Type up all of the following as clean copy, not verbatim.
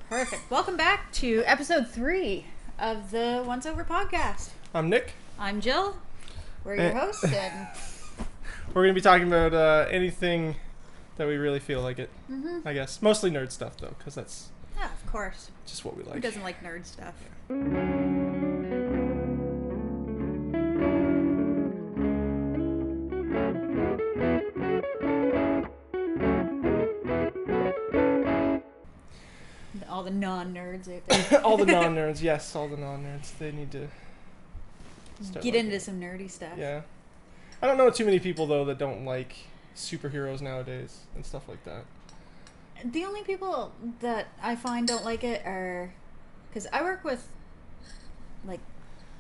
Perfect. Welcome back to episode 3 of the Once Over podcast. I'm Nick. I'm Jill. We're your hosts, and we're going to be talking about anything that we really feel like it, I guess. Mostly nerd stuff, though, because that's yeah, of course. just what we like. Who doesn't like nerd stuff? All the non-nerds out there. All the non-nerds, yes, all the non-nerds. They need to start Get liking into it. some nerdy stuff. Yeah. I don't know too many people, though, that don't like superheroes nowadays and stuff like that. The only people that I find don't like it are... Because I work with, like,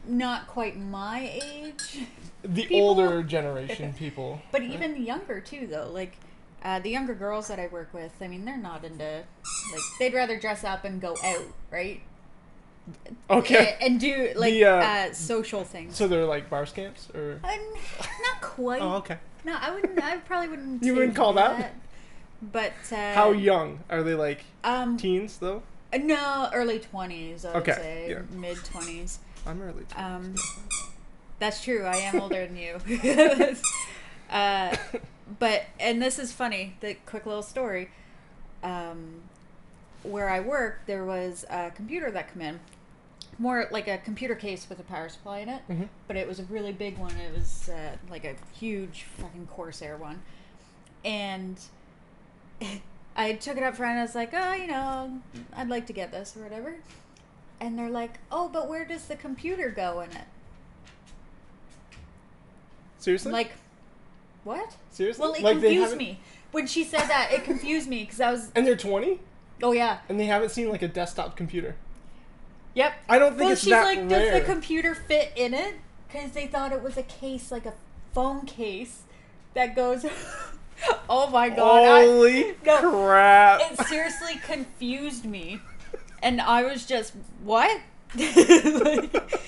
not quite my age. The people. older generation people. But even younger, too, though. Like, the younger girls that I work with, I mean, they're not into... Like, they'd rather dress up and go out, right? Okay. And do, like, The, social things. So they're like bars camps? Or? Not quite. Oh, okay. No, I probably wouldn't You say wouldn't call that? But, How young? Are they like teens, though? No, early 20s, I would Okay, say. yeah. Mid-20s. I'm early 20s. That's true. I am older than you. But, and this is funny, the quick little story. Where I work, there was a computer that come in. More like a computer case with a power supply in it. Mm-hmm. But it was a really big one. It was like a huge fucking Corsair one. And I took it up front and I was like, oh, you know, I'd like to get this or whatever. And they're like, oh, but where does the computer go in it? Seriously? Like, what? Seriously? Well, it Like, they confused haven't- me. When she said that, it confused me because I was, And they're 20? oh yeah. And they haven't seen like a desktop computer. Yep. I don't think Well, it's she's that like, rare. does the computer fit in it? Because they thought it was a case, like a phone case that goes. Oh my god! Holy crap! It seriously confused me, and I was just what? Like,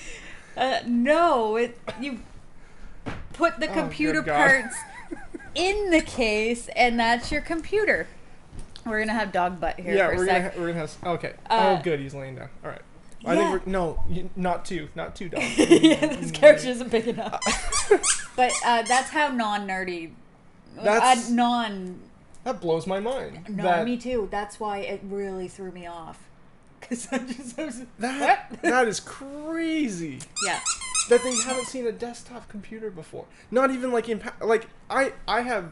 no, you put the computer good God. parts in the case, and that's your computer. We're gonna have dog butt here Yeah, for a we're sec. gonna have. Okay. Oh, good. He's laying down. All right. I think we're not two dogs. Yeah, this couch isn't big enough. But that's how non-nerdy. That's- That blows my mind. me too. That's why it really threw me off. Because I was that is crazy. Yeah. That they haven't seen a desktop computer before. Not even like I have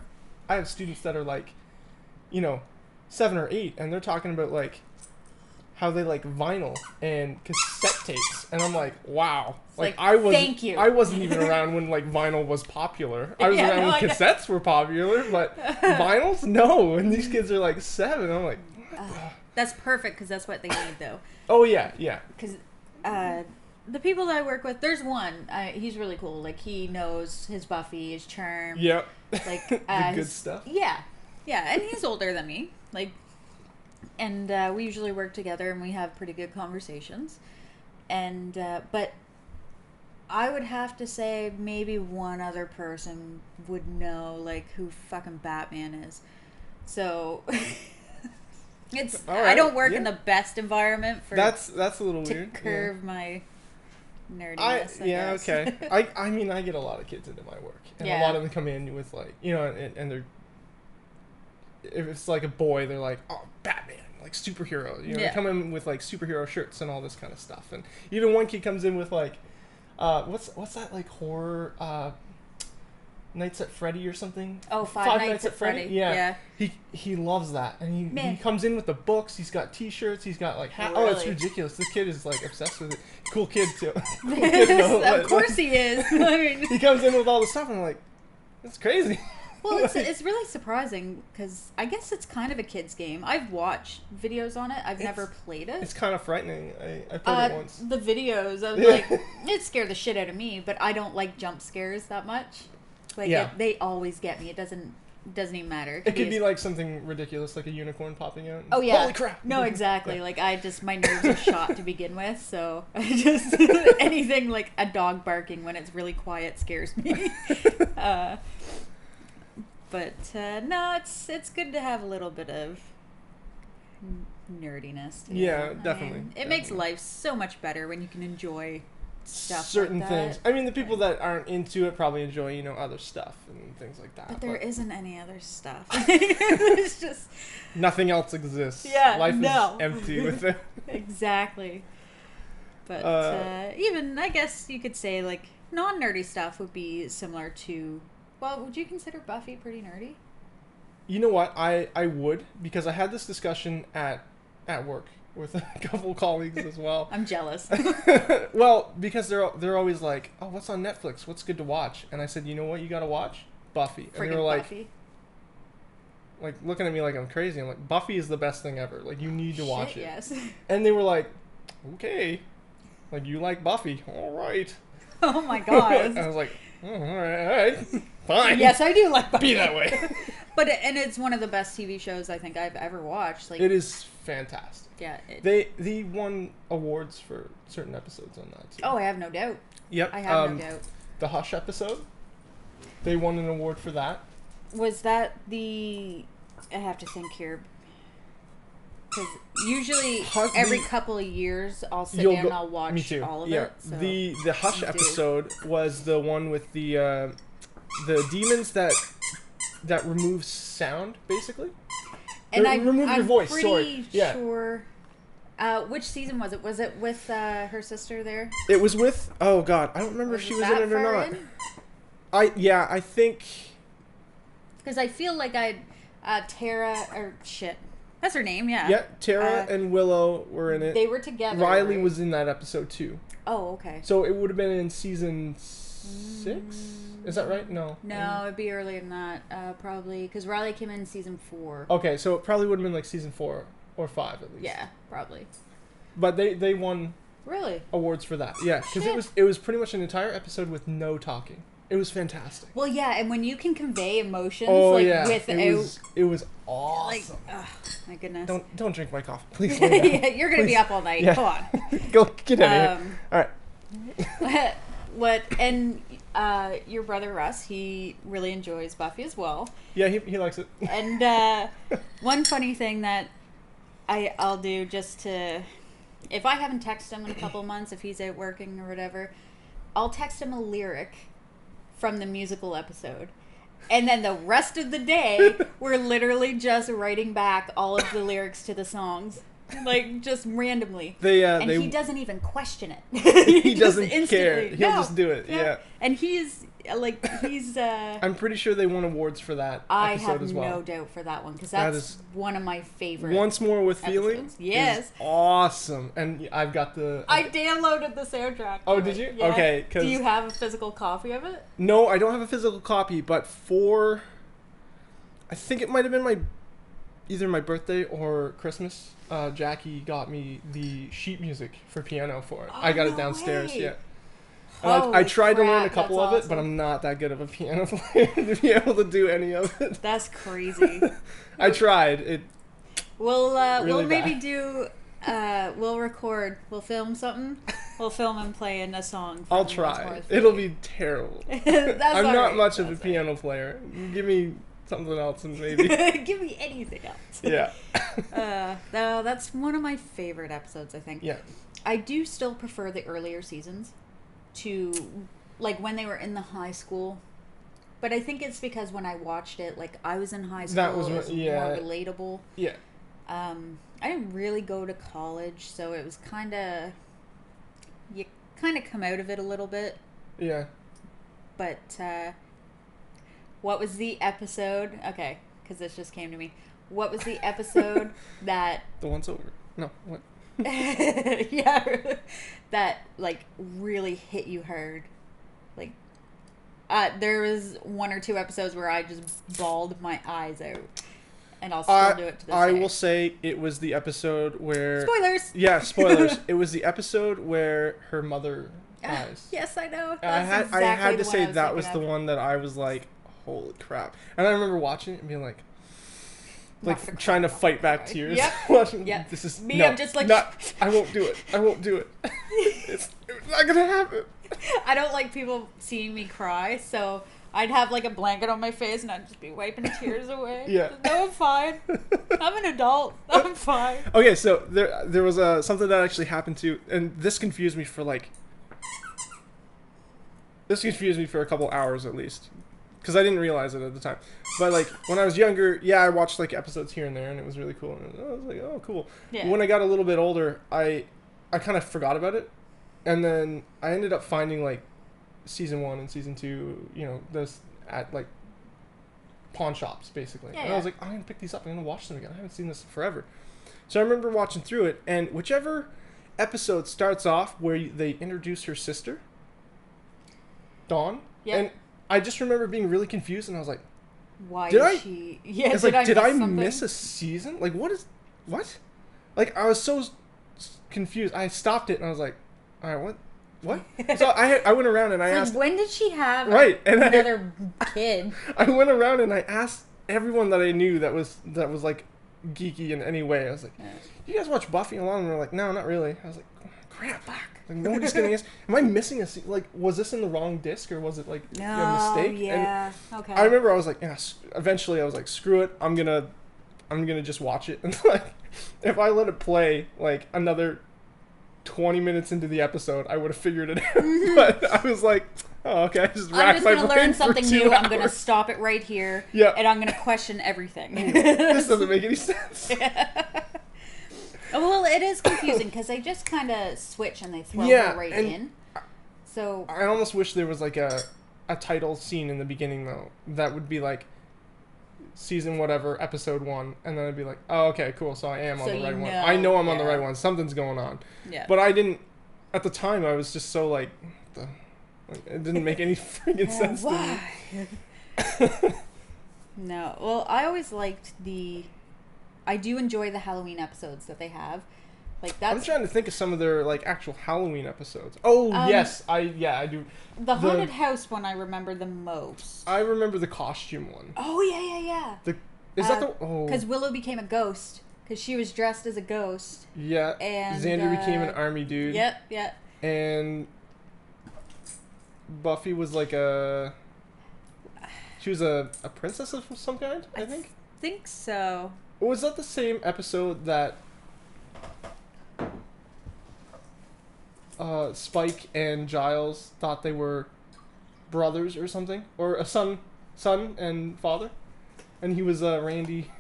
students that are like, 7 or 8, and they're talking about like how they like vinyl and cassette tapes, and I'm like, wow. Like, thank you. I wasn't even around when like vinyl was popular. I was Yeah, around no, when I know. cassettes were popular, but vinyls, no. And these kids are like 7. I'm like, That's perfect because that's what they need, though. oh yeah. Because the people that I work with, there's one. He's really cool. Like, he knows his Buffy, his Charm. Yep. Like, the good his- stuff. Yeah. Yeah, and he's older than me. Like, and we usually work together and we have pretty good conversations. And, but I would have to say maybe one other person would know, like, who fucking Batman is. So, it's, All I right, don't work in yeah. the best environment for That's a little to weird. yeah. curb my nerdiness, I guess. Okay. I mean, I get a lot of kids into my work, and a Yeah. lot of them come in with like, and they're, if it's like a boy, they're like, oh, Batman, like superhero. They Yeah. come in with like superhero shirts and all this kind of stuff, and even one kid comes in with like, what's that like horror, Nights at Freddy or something? Oh, Five Nights at Freddy. Yeah. Yeah. He loves that, and he Man. comes in with the books. He's got T-shirts. He's got like Oh, it's Really? ridiculous. This kid is like obsessed with it. Cool kid too. Cool kid, though, Of but, course he is. I mean, he comes in with all the stuff, and I'm like, that's crazy. well, it's really surprising because I guess it's kind of a kid's game. I've watched videos on it. I've never played it. It's kind of frightening. I played it once. The videos, I was Yeah. like, it scared the shit out of me, but I don't like jump scares that much. Like, Yeah. they always get me. It doesn't even matter. It could be like something ridiculous, like a unicorn popping out. Oh yeah. Holy crap! No, exactly. Yeah. Like, my nerves are shot to begin with, so I just anything like a dog barking when it's really quiet scares me. But no, it's good to have a little bit of nerdiness to Yeah, it. definitely, It makes definitely. life so much better when you can enjoy stuff certain like that. things. I mean, the people that aren't into it probably enjoy, other stuff and things like that. But there isn't any other stuff. It's just nothing else exists. Yeah, Life no. is empty with it. exactly. But even I guess you could say like non-nerdy stuff would be similar to. Well, would you consider Buffy pretty nerdy? You know what? I would, because I had this discussion at work with a couple colleagues as well. I'm jealous. Well, because they're always like, "Oh, what's on Netflix? What's good to watch?" And I said, "You know what? You got to watch Buffy." And they were like, Buffy. like looking at me like I'm crazy. I'm like, "Buffy is the best thing ever. Like, you need to watch it." Yes. And they were like, "Okay, like you like Buffy? All right." Oh my god. I was like, "Oh, all right, fine." Yes, I do like Buffy. Be that way. But and it's one of the best TV shows I think I've ever watched. Like It is fantastic. yeah. They won awards for certain episodes on that too. Oh, I have no doubt. Yep. I have no doubt. The Hush episode, they won an award for that. Was that the? I have to think here. Because usually every couple of years I'll sit down and I'll watch me too. all of yeah. it. So. The Hush Me too. episode was the one with the demons that removes sound, basically. And Or remove your voice, pretty sorry. Yeah. sure. Which season was it? Was it with her sister there? It was with, oh god, I don't remember if she was in that it or far not. I think Because I feel like Tara or shit. That's her name, yeah. yeah, Tara and Willow were in it. They were together. Riley right? was in that episode too. Oh, okay. So it would have been in season 6? Is that right? No. No, it'd be earlier than that, probably. Because Riley came in season 4. Okay, so it probably would have been like season 4 or 5 at least. Yeah, probably. But they won Really? awards for that. Yeah, because Shit. it was pretty much an entire episode with no talking. It was fantastic. Well, yeah, and when you can convey emotions Yeah, without it was awesome. like, oh my goodness. Don't drink my coffee, please. lay down. Yeah, you're gonna be Please. up all night. Yeah. Come on. Go get out of here. All right. What and your brother Russ, he really enjoys Buffy as well. Yeah, he likes it. And one funny thing that I'll do just to, if I haven't texted him in a couple of months, if he's out working or whatever, I'll text him a lyric from the musical episode. And then the rest of the day, we're literally just writing back all of the lyrics to the songs. Like, just randomly. And he doesn't even question it. He just doesn't care. instantly- He'll No. just do it. Yeah. And he's I'm pretty sure they won awards for that I episode have as well. no doubt for that one, because That that's is- one of my favorite. Once More with Feeling. episodes. Yes. Is awesome. And I've got the. I downloaded the soundtrack. Oh, of did it. you? Okay, 'cause- Do you have a physical copy of it? No, I don't have a physical copy, but I think it might have been either my birthday or Christmas. Jackie got me the sheet music for piano for it. Oh, I got it no downstairs. way. Yeah. And I Holy tried to learn a crap, couple that's of it, but awesome. I'm not that good of a piano player to be able to do any of it. That's crazy. I tried. It. We'll Really maybe bad. do. We'll record. We'll film something. We'll film him playing a song. I'll from Once try. More with It'll Feeling. be terrible. That's I'm all not right. much of a That's piano player. Give me something else and maybe. all right. Give me anything else. Yeah. No, that's one of my favorite episodes. I think. Yeah. I do still prefer the earlier seasons to, like, when they were in the high school. But I think it's because when I watched it, like, I was in high school, That was it was yeah. more relatable. Yeah. I didn't really go to college, so it was kind of, you kind of come out of it a little bit. Yeah. But what was the episode? Okay, because this just came to me. What was the episode that The one's over. No. What? yeah, that like really hit you hard? Like, there was 1 or 2 episodes where I just bawled my eyes out, and I'll still do it to this I day. will say it was the episode where. Spoilers. Yeah, spoilers. It was the episode where her mother dies. Yes, I know. And I had exactly to the say one that I was thinking the of. one that I was like, holy crap. And I remember watching it and being like Not for trying to crying out fight back loud. tears. Yep. Watching, Yep. This is Me, no, I'm just like- not, I won't do it. I won't do it. It's not gonna happen. I don't like people seeing me cry, so I'd have like a blanket on my face and I'd just be wiping tears away. Yeah. No, I'm fine. I'm an adult. I'm fine. Okay, so there was something that actually happened to, and this confused me for like. This confused me for a couple hours at least, because I didn't realize it at the time. But like when I was younger, yeah, I watched like episodes here and there, and it was really cool. And I was like, oh, cool. Yeah. When I got a little bit older, I kind of forgot about it, and then I ended up finding like season 1 and season 2, you know, this at like pawn shops basically. Yeah, and I was like, I'm gonna pick these up. I'm gonna watch them again. I haven't seen this forever. So I remember watching through it, and whichever episode starts off where they introduce her sister, Dawn. Yeah. And I just remember being really confused, and I was like, Why Did is I- she? Yeah. it's like, did I something? miss a season? Like, what? Like, I was so confused. I stopped it, and I was like, all right, what? So I went around and I It's asked, like, when did she have Right, and another kid? I went around and I asked everyone that I knew that was like geeky in any way. I was like, you guys watch Buffy alone? And they're like, no, not really. I was like, crap. Like, nobody's gonna ask. Am I missing like, was this in the wrong disc, or was it like a mistake? Yeah. Okay. I remember I was like, yeah. Eventually, I was like, screw it. I'm gonna just watch it. And like, if I let it play like another 20 minutes into the episode, I would have figured it out. But I was like, oh, okay. I just I'm racked just my gonna brain learn for something 2 new. I'm gonna hours. stop it right here. Yeah. And I'm gonna question everything. This doesn't make any sense. Well, it is confusing because they just kind of switch and they throw Yeah, her right and in. So I almost wish there was like a title scene in the beginning though that would be like season whatever episode 1, and then I'd be like, oh, okay, cool, so I am on So the you right one. know, I know I'm on the yeah. right one. Something's going on. yeah. But I didn't at the time. I was just so like it didn't make any freaking sense to me. Why? No. Well, I always liked I do enjoy the Halloween episodes that they have. Like I'm that's trying to think of some of their like actual Halloween episodes. Oh yes, I do. the haunted house one I remember the most. I remember the costume one. Oh yeah. Is that the Because Willow became a ghost because she was dressed as a ghost. yeah? and, Xander became an army dude. Yep. And Buffy was like she was a princess of some kind, I think. Think so. Or was that the same episode that Spike and Giles thought they were brothers or something? Or a son and father? And he was Randy.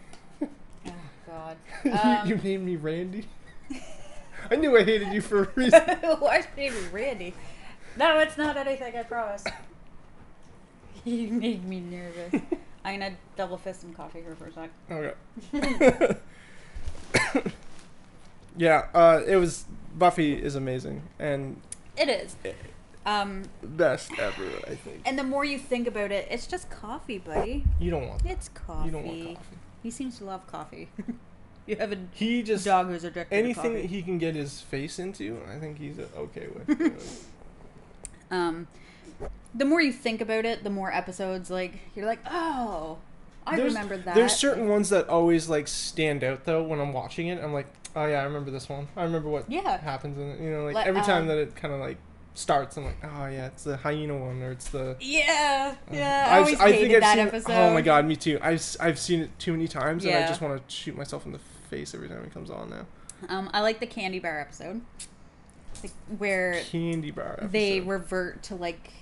Oh God. You named me Randy? I knew I hated you for a reason. Why name me Randy? No, it's not anything. I promise. You made me nervous. I'm gonna double fist some coffee here for a sec. Okay. Yeah, it was Buffy is amazing and It is. best ever, I think. And the more you think about it, it's just coffee, buddy. You don't want It's coffee. You don't want coffee. He seems to love coffee. You have a He just dog who's addicted anything to that coffee. he can get his face into, I think he's okay with. The more you think about it, the more episodes like you're like, oh, I remember that. There's certain ones that always like stand out though when I'm watching it. I'm like, oh yeah, I remember this one. I remember what Yeah. happens in it. You know, like Like, every time that it kind of like starts, I'm like, oh yeah, it's the hyena one, or it's the. Yeah. I always hated I've that seen, episode. Oh my god, me too. I've seen it too many times, and I Yeah. just want to shoot myself in the face every time it comes on now. I like the candy bar episode, like, where Candy bar. Episode. they revert to like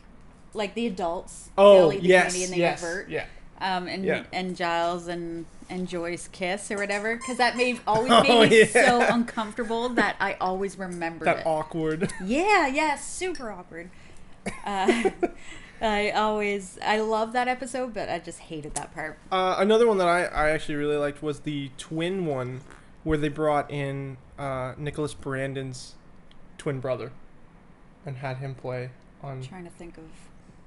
the adults. Oh they'll eat the yes, candy and they yes, revert. yeah. And and Giles and Joyce kiss or whatever, because that always Oh, made me yeah. so uncomfortable that I always remembered That it. awkward. Yeah, super awkward. I love that episode, but I just hated that part. Another one that I actually really liked was the twin one, where they brought in Nicholas Brandon's twin brother, and had him play on. I'm trying to think of.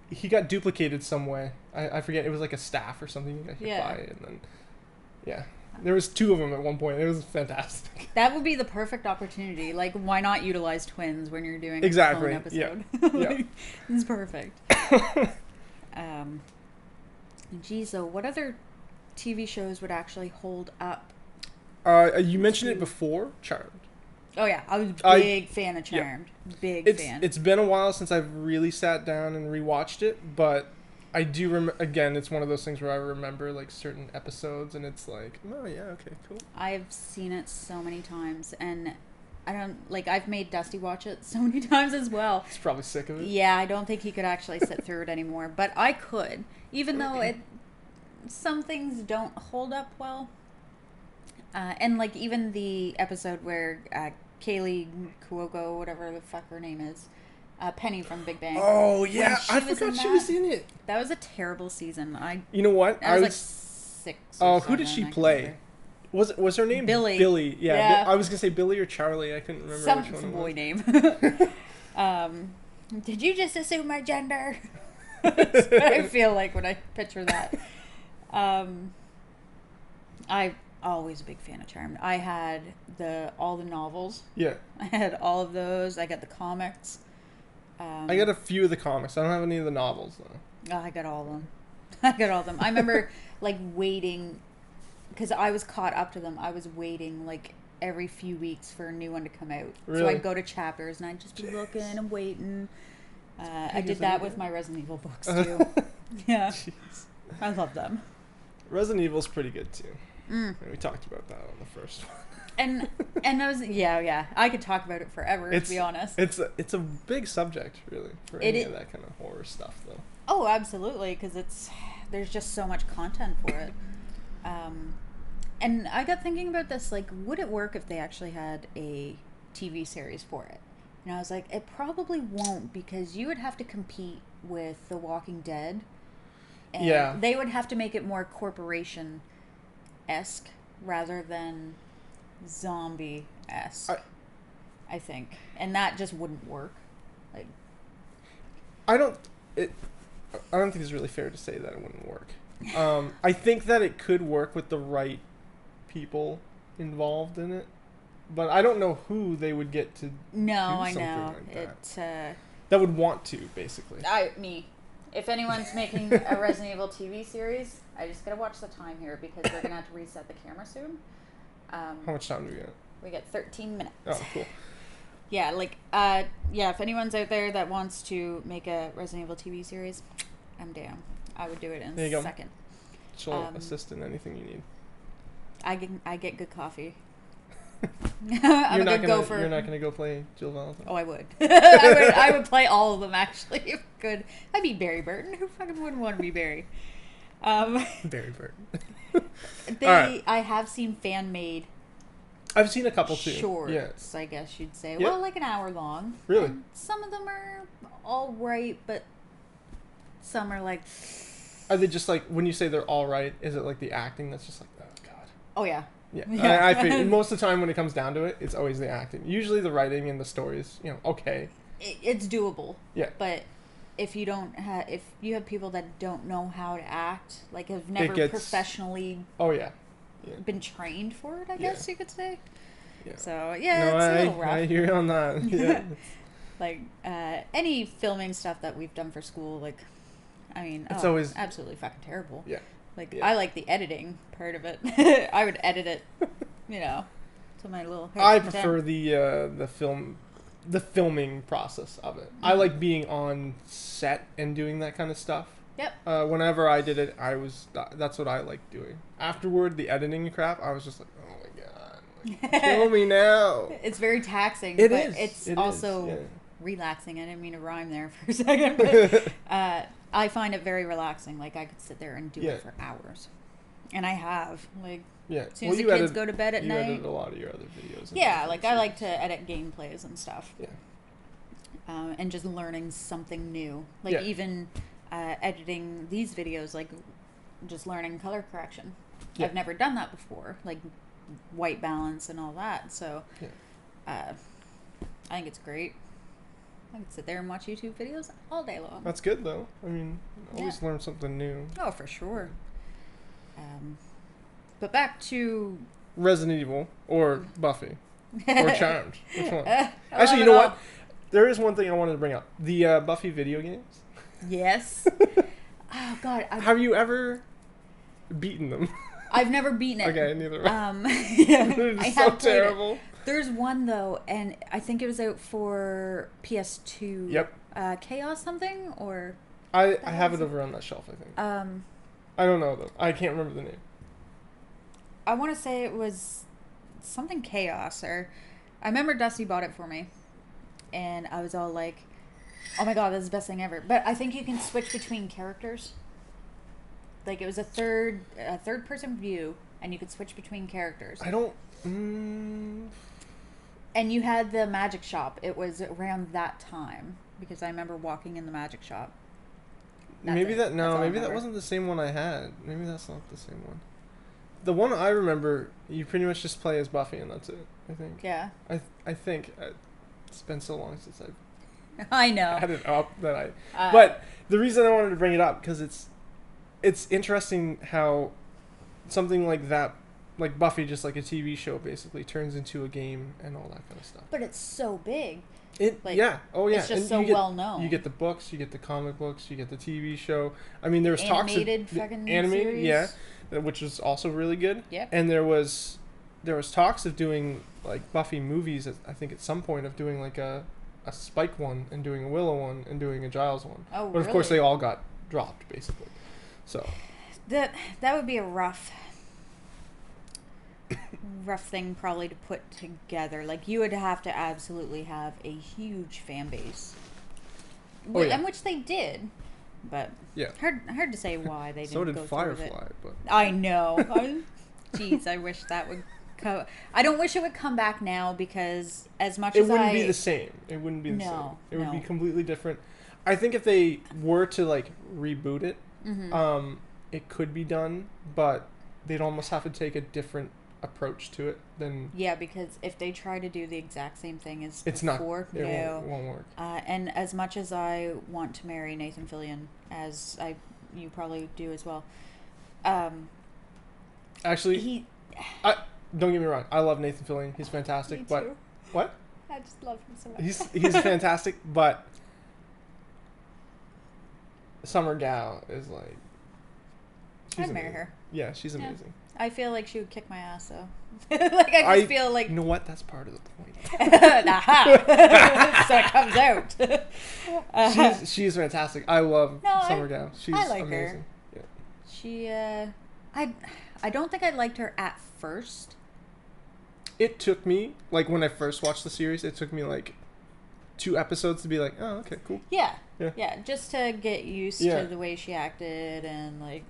He got duplicated some way. I forget. It was like a staff or something. He got hit Yeah. by it, and then yeah, there was 2 of them at one point. It was fantastic. That would be the perfect opportunity. Like, why not utilize twins when you're doing Exactly, a clone yeah. episode? Yeah. Like, it's perfect. Geez, so what other TV shows would actually hold up? You mentioned it before, Charmed. Oh yeah, I was a big fan of Charmed. Big fan. It's been a while since I've really sat down and rewatched it, but I do again, it's one of those things where I remember like certain episodes and it's like, oh yeah, okay, cool. I've seen it so many times, and I don't like. I've made Dusty watch it so many times as well. He's probably sick of it. Yeah, I don't think he could actually sit through it anymore, but I could, even though some things don't hold up well. And like even the episode where Kaylee Cuoco, whatever the fuck her name is, Penny from Big Bang. Oh yeah, I was forgot in she was in it. That was a terrible season. You know what? I was like 6. Oh, who did she play? Was her name Billy? Billy, yeah. Yeah. I was gonna say Billy or Charlie. I couldn't remember which one. Some boy name. Did you just assume my gender? That's what I feel like when I picture that. I'm always a big fan of Charmed. I had all the novels. Yeah. I had all of those. I got the comics. I got a few of the comics. I don't have any of the novels though. Oh, I got all of them. I remember like waiting, because I was caught up to them. I was waiting like every few weeks for a new one to come out. Really? So I'd go to chapters and I'd just be looking and waiting. I did that with my Resident Evil books too. Yeah. Jeez. I love them. Resident Evil's pretty good too. Mm. We talked about that on the first one. And I was I could talk about it forever, to be honest. It's a big subject really for any of that kind of horror stuff though. Oh, absolutely, because there's just so much content for it. And I got thinking about this, like, would it work if they actually had a TV series for it? And I was like, it probably won't, because you would have to compete with The Walking Dead. And yeah. They would have to make it more corporation-esque rather than zombie-esque, I think. And that just wouldn't work. Like, I don't think it's really fair to say that it wouldn't work. I think that it could work with the right people involved in it, but I don't know who they would get to do something like that. That would want to, basically. Me. If anyone's making a Resident Evil TV series, I just gotta watch the time here, because they're gonna have to reset the camera soon. How much time do we get? We get 13 minutes. Oh, cool. Yeah, if anyone's out there that wants to make a Resident Evil TV series, I'm down. I would do it in a second. She'll assist in anything you need. I get good coffee. You're not gonna go play Jill Valentine? Oh, I would. I would play all of them, actually, if I could. I'd be Barry Burton. Who fucking wouldn't want to be Barry? Barry Burton. Right. I have seen fan-made. I've seen a couple too. Shorts, yeah. I guess you'd say. Yeah. Well, like an hour long. Really? And some of them are all right, but some are like... Are they just like, when you say they're all right, is it like the acting that's just like, oh god? Oh yeah. Yeah. I feel most of the time when it comes down to it, it's always the acting. Usually the writing and the story is, okay. It's doable. Yeah. But if you have people that don't know how to act, like have never professionally been trained for it, I guess you could say. Yeah. So it's a little rough. I hear you on that. Yeah. Like any filming stuff that we've done for school, like, I mean, it's always absolutely fucking terrible. Yeah. Like, I like the editing part of it. I would edit it, to my little... I prefer the filming process of it. Mm-hmm. I like being on set and doing that kind of stuff. Yep. Whenever I did it, that's what I liked doing. Afterward, the editing crap, I was just like, oh my god, like, kill me now. It's very taxing. It but is. It's it also is, relaxing. I didn't mean to rhyme there for a second, but I find it very relaxing. Like, I could sit there and do it for hours. And I have. Like, as soon as the kids go to bed at night. You edit a lot of your other videos. Yeah, like, I like to edit gameplays and stuff. Yeah. And just learning something new. Like, even editing these videos, like, just learning color correction. Yeah. I've never done that before. Like, white balance and all that. So, I think it's great. I can sit there and watch YouTube videos all day long. That's good, though. I mean, always learn something new. Oh, for sure. But back to... Resident Evil or Buffy or Charmed. Which one? Actually, you know what? There is one thing I wanted to bring up. The Buffy video games. Yes. Oh, God. Have you ever beaten them? I've never beaten it. Okay, neither. It's so terrible. There's one, though, and I think it was out for PS2. Yep. Chaos something, or... I have it over on that shelf, I think. I don't know, though. I can't remember the name. I want to say it was something Chaos, or I remember Dusty bought it for me, and I was all like, "Oh my god, this is the best thing ever!" But I think you can switch between characters. Like it was a third person view, and you could switch between characters. I don't. And you had the magic shop. It was around that time because I remember walking in the magic shop. Maybe that remember. wasn't the same one I had. Maybe that's not the same one. The one I remember, you pretty much just play as Buffy and that's it. I think. Yeah. I think it's been so long since I've I know. had it up that I. But the reason I wanted to bring it up because it's interesting how something like that, like Buffy, just like a TV show, basically turns into a game and all that kind of stuff. But it's so big. It's just and so you get, well known. You get the books, you get the comic books, you get the TV show. I mean, there was animated talks of fucking animated, series. yeah, which was also really good. Yep. And there was talks of doing like Buffy movies. I think at some point of doing like a Spike one and doing a Willow one and doing a Giles one. Oh, but of course they all got dropped basically. So that would be a rough thing probably to put together. Like you would have to absolutely have a huge fan base. Oh, yeah. And which they did. But yeah, hard to say why they didn't so did go Firefly, through with it. but I know. Jeez, I wish that would come. I don't wish it would come back now because as much it as wouldn't be the same. It wouldn't be the same. It would be completely different. I think if they were to like reboot it, it could be done, but they'd almost have to take a different approach to it than because if they try to do the exact same thing as it's before, not it won't work. And as much as I want to marry Nathan Fillion, as you probably do as well, actually don't get me wrong, I love Nathan Fillion, he's fantastic. Me but too. what I just love him so much. he's fantastic, but Summer Gao is like I'd marry her. Yeah, she's amazing. I feel like she would kick my ass though. Like I just feel like you know what? That's part of the point. So it comes out. She's fantastic. I love Summer Gao. She's I like amazing. her. Yeah. I don't think I liked her at first. It took me like when I first watched the series, it took me like 2 episodes to be like, oh, okay, cool. Yeah, just to get used to the way she acted and like,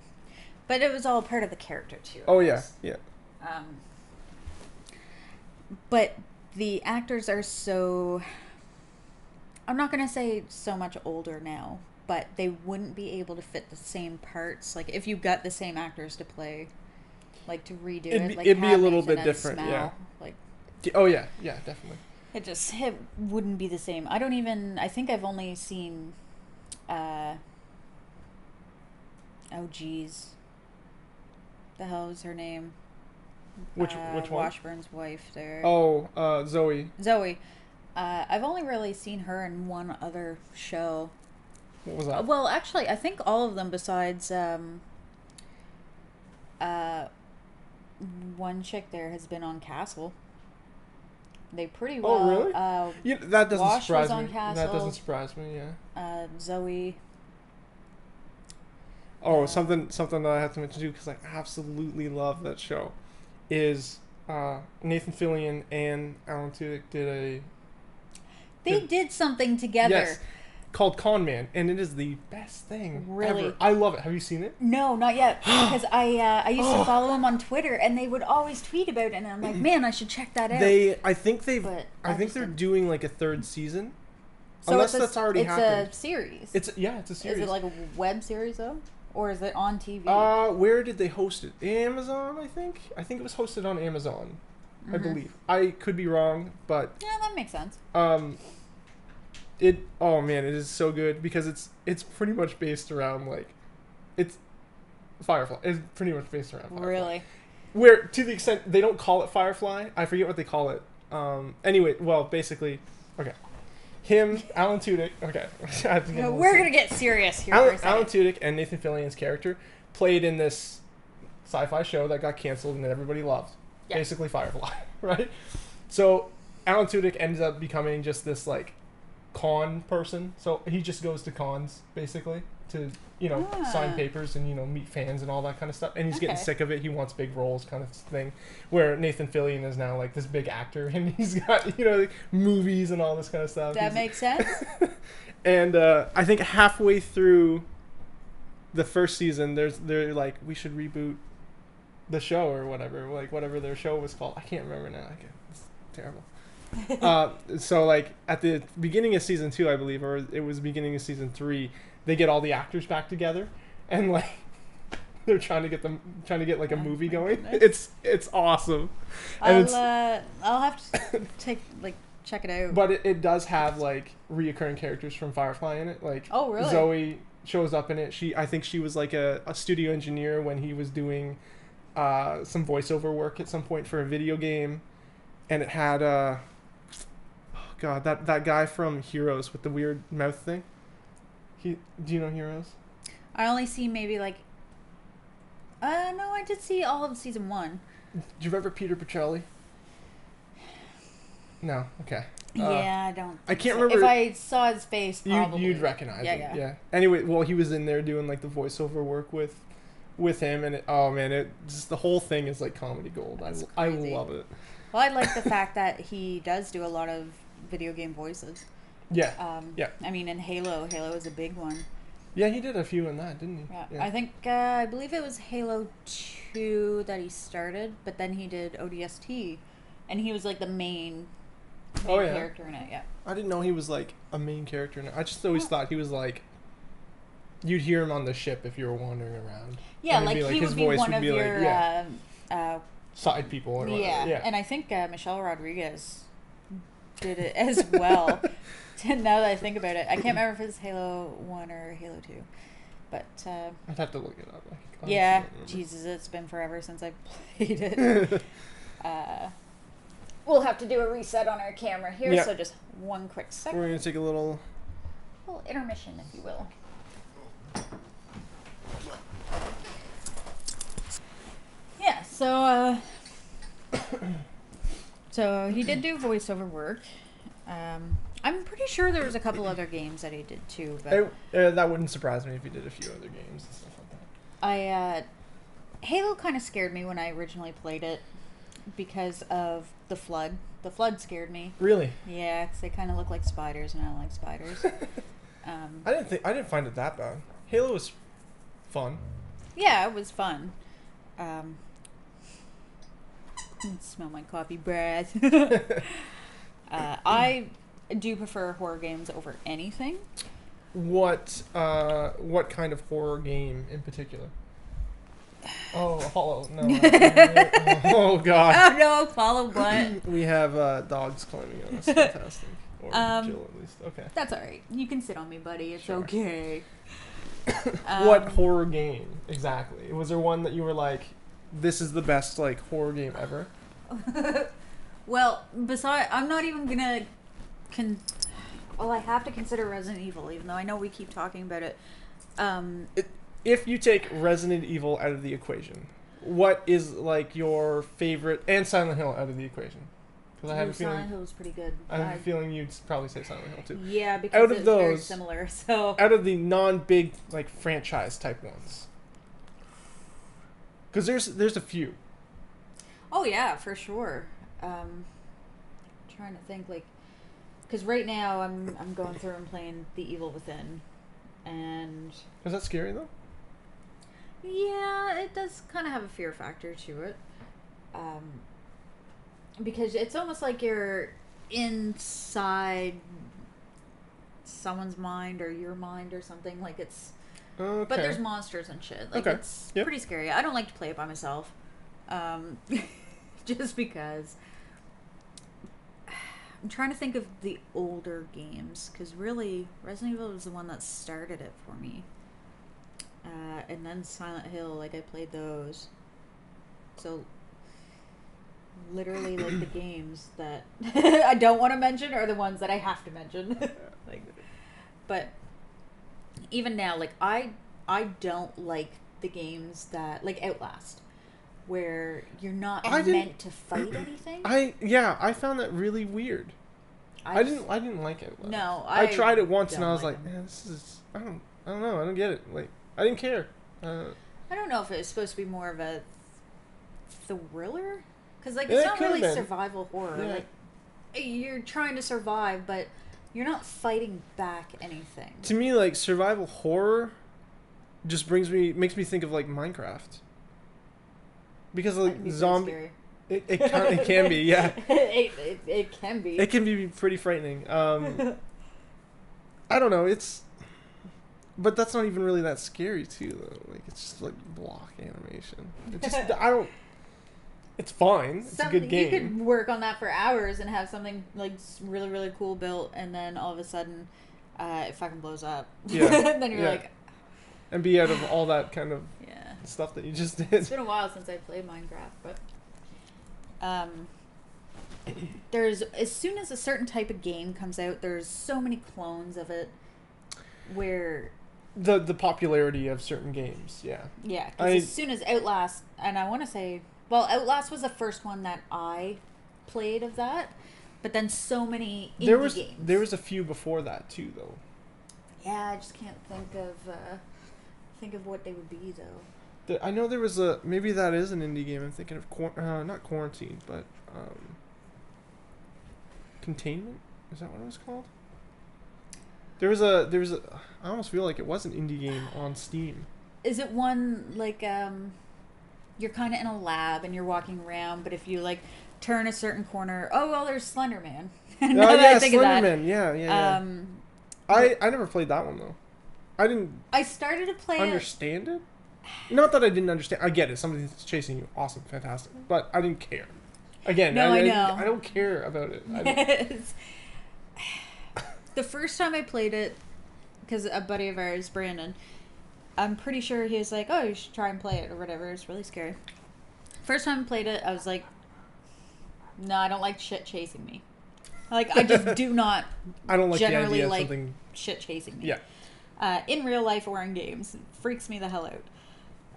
but it was all part of the character too. Oh yeah. But the actors are so, I'm not gonna say so much older now, but they wouldn't be able to fit the same parts. Like if you got the same actors to play, like to redo it, like it'd be a little Nathan bit different. Smell, yeah. Like. Oh yeah, definitely. It wouldn't be the same. I think I've only seen, oh geez. The hell is her name? Which one? Washburn's wife there. Oh, Zoe. I've only really seen her in one other show. What was that? Well, actually, I think all of them besides, one chick there has been on Castle. They pretty well. Oh, really? That doesn't Wash surprise was on me. Castle. That doesn't surprise me. Yeah. Zoe. Oh, something that I have to mention too, because I absolutely love that show, is Nathan Fillion and Alan Tudyk did something together. Yes, called Con Man, and it is the best thing ever. I love it. Have you seen it? No, not yet. Because I used to follow him on Twitter, and they would always tweet about it, and I'm like, man, I should check that out. I think they're doing like a 3rd season. So unless that's already happened. It's a series. It's a series. Is it like a web series though, or is it on TV? Where did they host it? Amazon, I think. I think it was hosted on Amazon. I believe. I could be wrong, but yeah, that makes sense. It is so good because it's pretty much based around like it's Firefly. It's pretty much based around Firefly. Really? Where to the extent they don't call it Firefly, I forget what they call it. Anyway, well, basically, okay. Him, Alan Tudyk. Okay, we're gonna get serious here. Alan Tudyk and Nathan Fillion's character played in this sci-fi show that got canceled and that everybody loved. Yeah. Basically, Firefly, right? So Alan Tudyk ends up becoming just this like con person. So he just goes to cons basically, to sign papers and meet fans and all that kind of stuff. And he's getting Okay. sick of it. He wants big roles, kind of thing. Where Nathan Fillion is now like this big actor, and he's got like, movies and all this kind of stuff. That makes sense. And I think halfway through the first season, they're like, we should reboot the show or whatever, like whatever their show was called. I can't remember now. It's terrible. So like at the beginning of season 2, I believe, or it was beginning of season 3, they get all the actors back together, and like they're trying to get like a movie my going. goodness. It's awesome. And I'll have to check it out. But it does have like reoccurring characters from Firefly in it. Like, oh really? Zoe shows up in it. I think she was like a studio engineer when he was doing some voiceover work at some point for a video game, and it had oh god, that guy from Heroes with the weird mouth thing. Do you know Heroes? I only see maybe like. No, I did see all of season 1. Do you remember Peter Petrelli? No. Okay. Yeah, I don't. I can't so. remember. If I saw his face, probably You'd recognize him. Yeah. Yeah. Anyway, well, he was in there doing like the voiceover work with him, and the whole thing is like comedy gold. That's I crazy. love it. Well, I like the fact that he does do a lot of video game voices. Yeah. Yeah. I mean, in Halo is a big one. Yeah, he did a few in that, didn't he? Yeah. I think I believe it was Halo 2 that he started, but then he did ODST, and he was like the main character in it. Yeah. I didn't know he was like a main character in it. I just always thought he was like, you'd hear him on the ship if you were wandering around. Yeah, And like it'd be, he his would be voice one would of be like, your side people or whatever. Yeah. and I think Michelle Rodriguez did it as well. Now that I think about it, I can't remember if it's Halo 1 or Halo 2, but I'd have to look it up. yeah, Jesus, it's been forever since I played it. We'll have to do a reset on our camera here, Yeah. so just one quick second. We're gonna take a little Intermission, if you will. Yeah, so he did do voiceover work. I'm pretty sure there was a couple other games that he did too, but that wouldn't surprise me if he did a few other games and stuff like that. Halo kind of scared me when I originally played it because of the flood. The flood scared me. Really? Yeah, 'cause they kind of look like spiders, and I don't like spiders. I didn't find it that bad. Halo was fun. Yeah, it was fun. Smell my coffee breath. I do prefer horror games over anything. What kind of horror game in particular? Oh, Hollow. No. Oh god. Oh no, follow what? We have dogs climbing on us. Fantastic. Or Jill at least. Okay. That's alright. You can sit on me, buddy. It's Sure. okay. What horror game exactly? Was there one that you were like, this is the best like horror game ever? Well, I'm not even gonna I have to consider Resident Evil, even though I know we keep talking about it. If you take Resident Evil out of the equation, what is like your favorite, and Silent Hill out of the equation? Because I have a feeling Silent Hill was pretty good. I have a feeling you'd probably say Silent Hill too. Yeah, because Out of it's very those- similar. So Out of the non-big like franchise type ones, because there's a few. oh yeah, for sure. Trying to think because right now I'm going through and playing The Evil Within, and Is that scary though? yeah, it does kind of have a fear factor to it. Because it's almost like you're inside someone's mind or your mind or something. Like it's, Okay. but there's monsters and shit. Like Okay. it's Yep. pretty scary. I don't like to play it by myself, just because. I'm trying to think of the older games because really Resident Evil was the one that started it for me. And then Silent Hill, like I played those. So literally like the games that I don't want to mention are the ones that I have to mention. But even now, like I don't like the games that like Outlast, where you're not meant to fight anything. I found that really weird. I didn't like it. No, I tried it once and don't I was like like, them. man, this is I don't know. I don't get it. Like, I didn't care. Uh, I don't know if it was supposed to be more of a thriller, because like Yeah, it's it not could've really been. survival horror. Yeah. Like you're trying to survive, but you're not fighting back anything. to me, like survival horror, just makes me think of like Minecraft. Because That like can be pretty zombie, scary. it can be, yeah. It can be. It can be pretty frightening. I don't know. But that's not even really that scary too, though. Like it's just like block animation. It just I don't. It's fine. It's a good game. You could work on that for hours and have something like really really cool built, and then all of a sudden, it fucking blows up. Yeah. Then you're Yeah. like, And be out of all that kind of yeah. stuff that you just It's did. been a while since I played Minecraft, but there's as soon as a certain type of game comes out, there's so many clones of it. Where The popularity of certain games, yeah. yeah, because as soon as Outlast, and I want to say, well, Outlast was the first one that I played of that, but then so many indie games. There was a few before that too, though. Yeah, I just can't think of what they would be though. I know there was maybe that is an indie game. I'm thinking of not Quarantine, but Containment. Is that what it was called? There was a. I almost feel like it was an indie game on Steam. Is it one like you're kind of in a lab and you're walking around, but if you like turn a certain corner, oh well, there's Slender Man. Now that I think of that. Slenderman. Yeah. I never played that one though. I didn't I started to play understand it. Not that I didn't understand. I get it. Somebody's chasing you. Awesome, fantastic. But I didn't care. Again, No, I know. I don't care about it. The first time I played it, because a buddy of ours, Brandon, I'm pretty sure he was like, "Oh, you should try and play it or whatever." It's really scary. First time I played it, I was like, "No, I don't like shit chasing me. Like, I just do not I don't like the generally idea of like something. shit chasing me." Yeah. In real life or in games, it freaks me the hell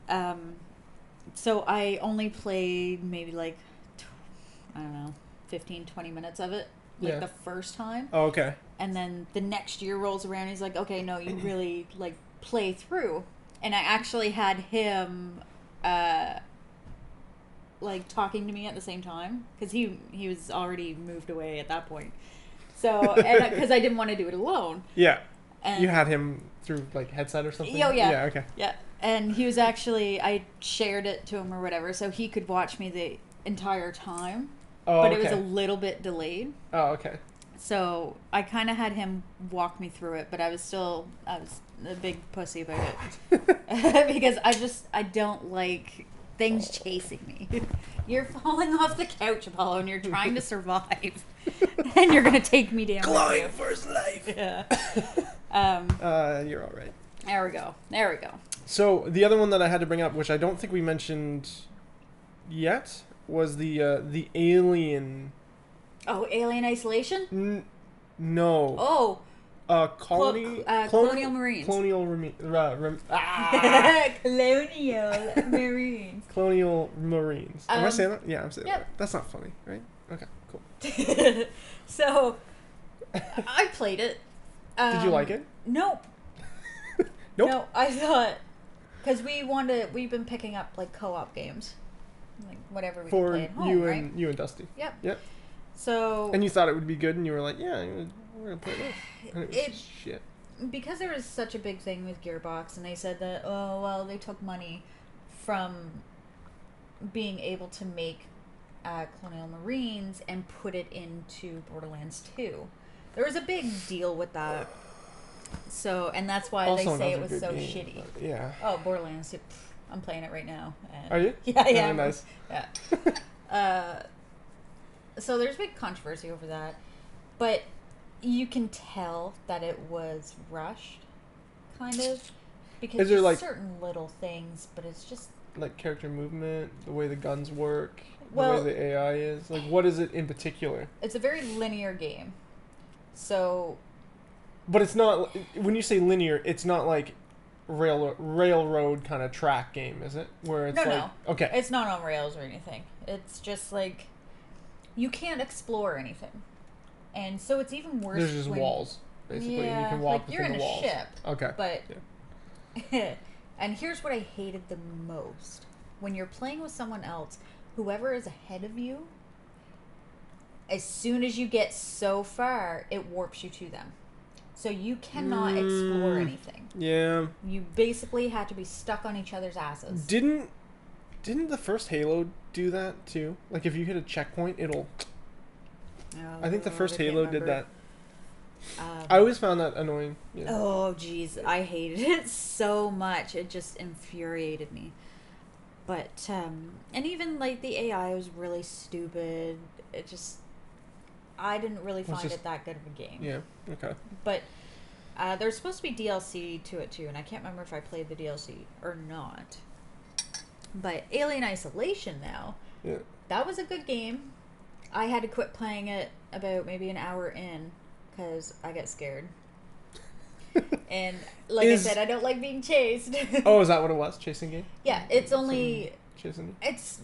out. So I only played maybe like, I don't know, 15, 20 minutes of it. Like Yeah. the first time. Oh, okay. And then the next year rolls around. He's like, okay, no, you really like play through. And I actually had him, like talking to me at the same time because he was already moved away at that point. So, and because I didn't want to do it alone. Yeah. And You had him through like headset or something. Oh yeah. Yeah. Okay. Yeah, and he was actually I shared it to him or whatever, so he could watch me the entire time. Oh, But okay. it was a little bit delayed. Oh, okay. So I kind of had him walk me through it, but I was a big pussy about it because I don't like things chasing me. You're falling off the couch, Apollo, and you're trying to survive, and you're gonna take me down. Clawing for his life. Yeah. You're all right. There we go. There we go. So the other one that I had to bring up, which I don't think we mentioned yet, was the Alien. Oh, Alien Isolation. No. Oh. Colony. Colonial Marines. Colonial Colonial Marines. Colonial Marines. Am I saying that? Yeah, I'm saying yep. that. That's not funny, right? Okay, cool. So, I played it. Did you like it? Nope. Nope. No, I thought because we've been picking up like co-op games, like whatever we can For play at home, you right? and you and Dusty. Yep. Yep. So And you thought it would be good, and you were like, "Yeah, we're gonna play this." And it was It- just shit. because there was such a big thing with Gearbox, and they said that they took money from being able to make Colonial Marines and put it into Borderlands 2. There was a big deal with that. So, and that's why Also they say it another was good so game, shitty. but yeah. Oh, Borderlands 2. I'm playing it right now. And Are you? Yeah, yeah. Oh, nice. Yeah. So there's big controversy over that. But you can tell that it was rushed, kind of. Because Is there, just like- certain little things, but it's just... Like character movement, the way the guns work, Well- the way the AI is. Like, what is it in particular? It's a very linear game. So... But it's not. When you say linear, it's not like railroad kind of track game, is it? Where it's No. okay. It's not on rails or anything. It's just like... You can't explore anything. And so it's even worse There's just when- walls, basically. And you Yeah, can walk like you're within in the a walls. ship. Okay. But Yeah. And here's what I hated the most. When you're playing with someone else, whoever is ahead of you, as soon as you get so far, it warps you to them. So you cannot explore anything. Yeah. You basically had to be stuck on each other's asses. Didn't the first Halo do that too? Like if you hit a checkpoint, it'll. I think the first Halo did that. I always found that annoying. Yeah. Oh, jeez. I hated it so much. It just infuriated me. But, and even, like, the AI was really stupid. It just, I didn't really find it that good of a game. Yeah, okay. But there's supposed to be DLC to it, too, and I can't remember if I played the DLC or not. But Alien Isolation now, yeah, that was a good game. I had to quit playing it about maybe an hour in, because I get scared. And like I said, I don't like being chased. Oh, is that what it was? Chasing game? Yeah, it's only... Chasing? It's...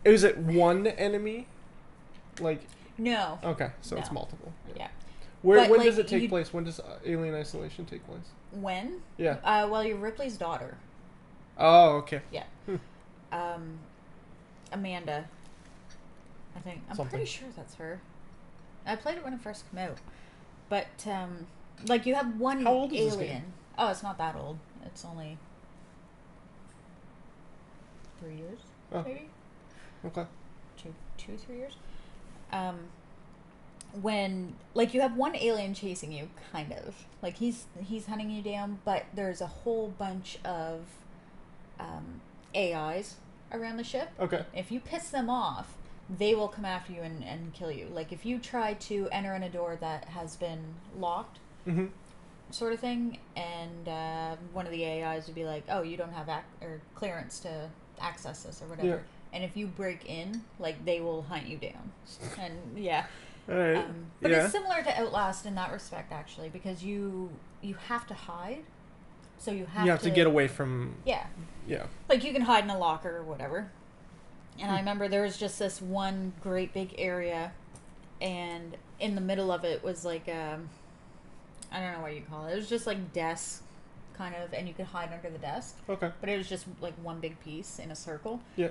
Is it one enemy? Like... No. Okay, so No. it's multiple. Yeah. When does it take place? When does Alien Isolation take place? When? Yeah. Well, you're Ripley's daughter. Oh, okay. Yeah. Amanda. I think. I'm pretty sure that's her. I played it when it first came out. But, like, you have one How old is alien. this game? Oh, it's not that old. It's only 3 years, maybe? Okay. 3 years? When, like, you have one alien chasing you, kind of. Like, he's hunting you down, but there's a whole bunch of AIs around the ship. Okay. If you piss them off, they will come after you and kill you. Like, if you try to enter in a door that has been locked, sort of thing, and one of the AIs would be like, oh, you don't have clearance to access this or whatever. Yeah. And if you break in, like, they will hunt you down. And, yeah. All right. But it's similar to Outlast in that respect, actually, because you have to hide. So you have to get away from... Yeah. Yeah. Like, you can hide in a locker or whatever. And I remember there was just this one great big area, and in the middle of it was like, I don't know what you call it. It was just like desks, kind of, and you could hide under the desk. Okay. But it was just like one big piece in a circle. Yeah.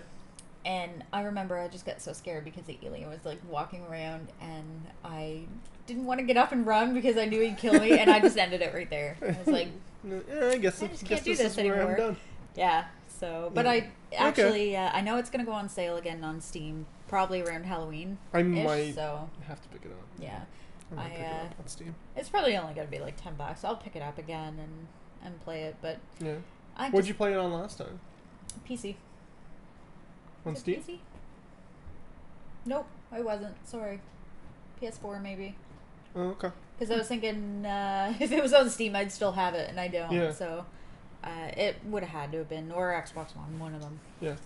And I remember I just got so scared because the alien was like walking around, and I didn't want to get up and run because I knew he'd kill me, and I just ended it right there. I was like, yeah, I guess can't do this anymore. Where I'm done. Yeah. So, but I actually, I know it's going to go on sale again on Steam, probably around Halloween. I might so have to pick it up. Yeah. I might pick it up on Steam. It's probably only going to be like $10. I'll pick it up again and play it, but yeah. What'd you play it on last time? PC. On Steam? PC? Nope, I wasn't. Sorry. PS4 maybe. Oh, okay. Because I was thinking if it was on Steam, I'd still have it, and I don't. Yeah. So it would have had to have been, or Xbox One of them. Yeah.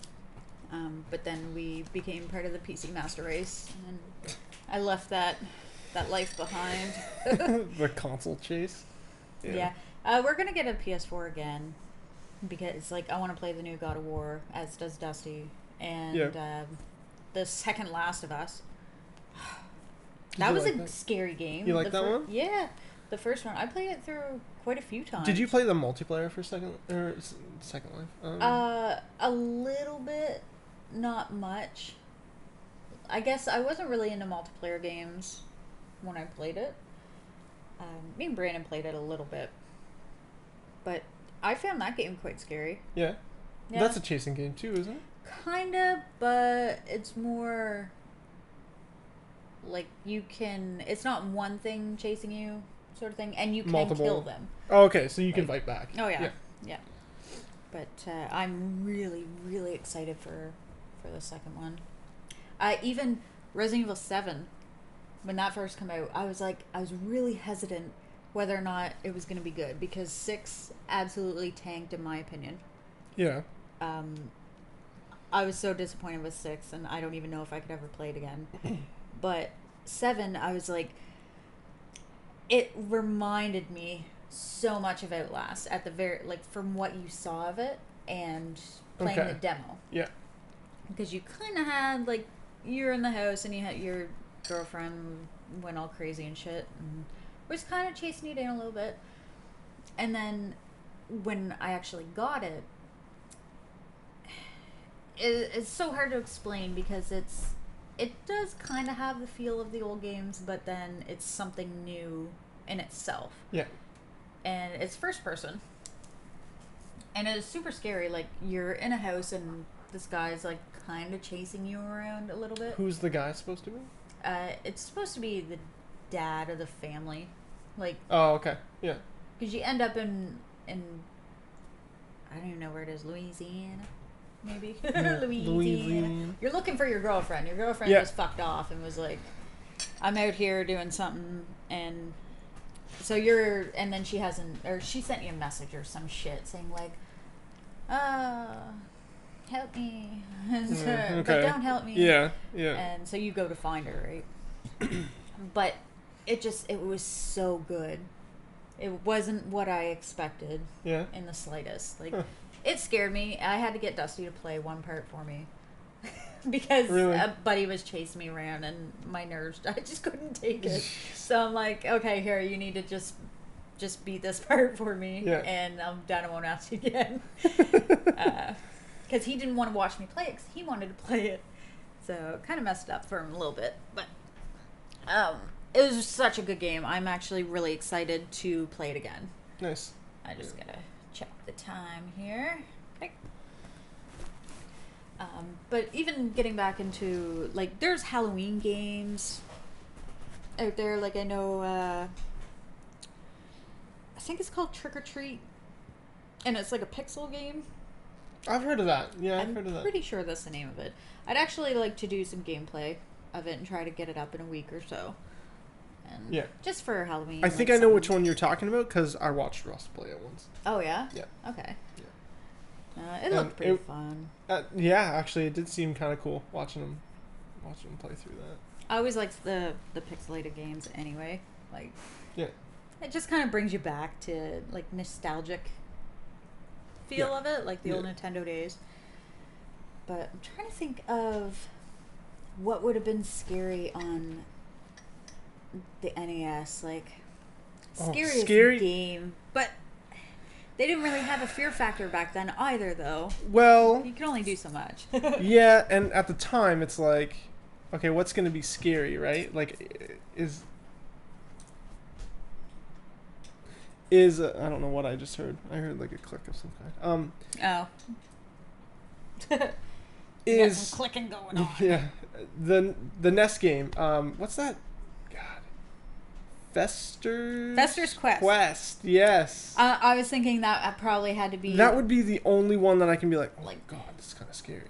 But then we became part of the PC Master Race, and I left that life behind. The console chase. Yeah. We're gonna get a PS4 again because, like, I want to play the new God of War, as does Dusty, and the second Last of Us. That was a scary game. You like that one? Yeah, the first one. I played it through quite a few times. Did you play the multiplayer for Second Life? A little bit, not much. I guess I wasn't really into multiplayer games when I played it. Me and Brandon played it a little bit, but I found that game quite scary. Yeah. That's a chasing game too, isn't it? Kinda, but it's more like it's not one thing chasing you, sort of thing, and you can kill them. Oh, okay, so you can fight back. Oh yeah. But I'm really, really excited for the second one. Even Resident Evil 7, when that first came out, I was really hesitant whether or not it was going to be good, because 6 absolutely tanked, in my opinion. Yeah. I was so disappointed with 6, and I don't even know if I could ever play it again. But 7, I was like, it reminded me so much of Outlast at the from what you saw of it and playing the demo. Yeah. Because you kind of had, like, you're in the house and you had your girlfriend went all crazy and shit and was kind of chasing you down a little bit. And then when I actually got it, it's so hard to explain because it does kind of have the feel of the old games, but then it's something new in itself. Yeah. And it's first person. And it is super scary. Like, you're in a house and this guy's, like, kind of chasing you around a little bit. Who's the guy supposed to be? It's supposed to be the dad of the family. Like, Oh, okay. Yeah. because you end up in I don't even know where it is, Louisiana, maybe. Louisiana. You're looking for your girlfriend. Your girlfriend Yeah. just fucked off and was like, I'm out here doing something, and so and then she she sent you a message or some shit saying like, help me, Okay. but don't help me. Yeah. Yeah. And so you go to find her, right? But it was so good. It wasn't what I expected Yeah. in the slightest. Like, Huh. it scared me. I had to get Dusty to play one part for me because Really? a buddy was chasing me around and my nerves, I just couldn't take it. So I'm like, okay, here, you need to just beat this part for me, Yeah. and I'm done. I won't ask you again. Because he didn't want to watch me play it, because he wanted to play it. So kind of messed up for him a little bit, but it was just such a good game. I'm actually really excited to play it again. Nice. I just gotta check the time here. Okay. But even getting back into, like, there's Halloween games out there. Like, I know, I think it's called Trick or Treat, and it's like a pixel game. I've heard of that. Yeah, I've I'm heard of that. pretty sure that's the name of it. I'd actually like to do some gameplay of it and try to get it up in a week or so. And Yeah. just for Halloween. I think like I know which something- one you're talking about because I watched Russ play it once. Oh, yeah? Yeah. Okay. Yeah. It looked pretty it- fun. Yeah, actually, it did seem kind of cool watching him play through that. I always liked the pixelated games anyway. Like, Yeah. it just kind of brings you back to, like, nostalgic feel Yeah. of it, like the old Yeah. Nintendo days. But I'm trying to think of what would have been scary on the NES. Like, Oh, scariest scary? game, but they didn't really have a fear factor back then either, though. Well, You can only do so much. yeah, and at the time, it's like, okay, what's going to be scary, right? Like, I don't know what I just heard. I heard like a click of some kind. Oh. You got Is some clicking going on. yeah, the NES game. What's that? God, Fester's Quest. Quest. Yes. I was thinking that probably had to be. That would be the only one that I can be like, oh my Like- god, this is kind of scary.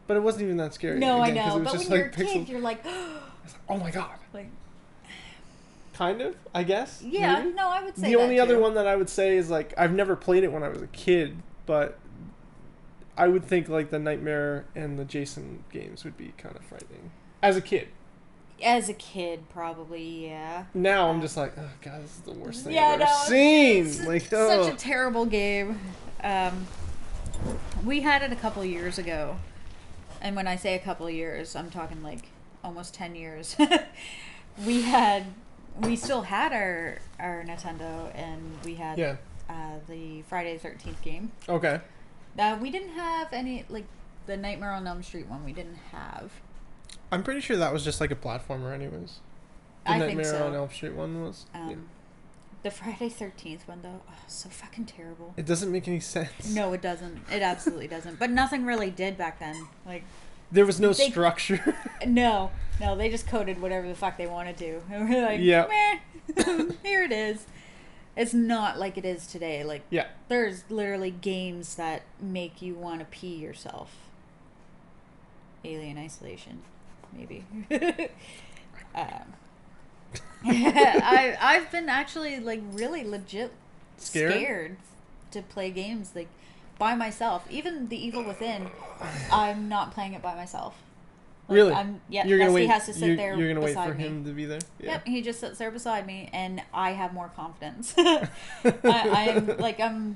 But it wasn't even that scary. No, again, I 'cause know. it was But just when you're a like kid, you're like, oh my god. like, Kind of, I guess. yeah, maybe? no, I would say The only that other too. one that I would say is like I've never played it when I was a kid, but I would think like the Nightmare and the Jason games would be kind of frightening as a kid. As a kid, probably, yeah. Now I'm just like, oh god, this is the worst thing Yeah, I've ever no, seen. it's Like, such oh. a terrible game. We had it a couple years ago, and when I say a couple years, I'm talking like almost 10 years. We still had our Nintendo, and we had Yeah. the Friday the 13th game. Okay. We didn't have any, like, the Nightmare on Elm Street one. We didn't have. I'm pretty sure that was just like a platformer, anyways. The I think Nightmare so. on Elm Street one was. Yeah. The Friday 13th one, though, so fucking terrible. It doesn't make any sense. No, it doesn't. It absolutely doesn't. But nothing really did back then. Like, There was no They- structure. no, they just coded whatever the fuck they wanted to. And we're like, Yeah. meh, here it is. It's not like it is today. Like, Yeah. there's literally games that make you want to pee yourself. Alien Isolation, maybe. I've been actually, like, really legit Scared? to play games, like, by myself. Even The Evil Within, I'm not playing it by myself. Like, Really? You're gonna Dusty wait. has to sit there You're gonna wait beside for me. him to be there. Yeah. Yep, he just sits there beside me, and I have more confidence. I'm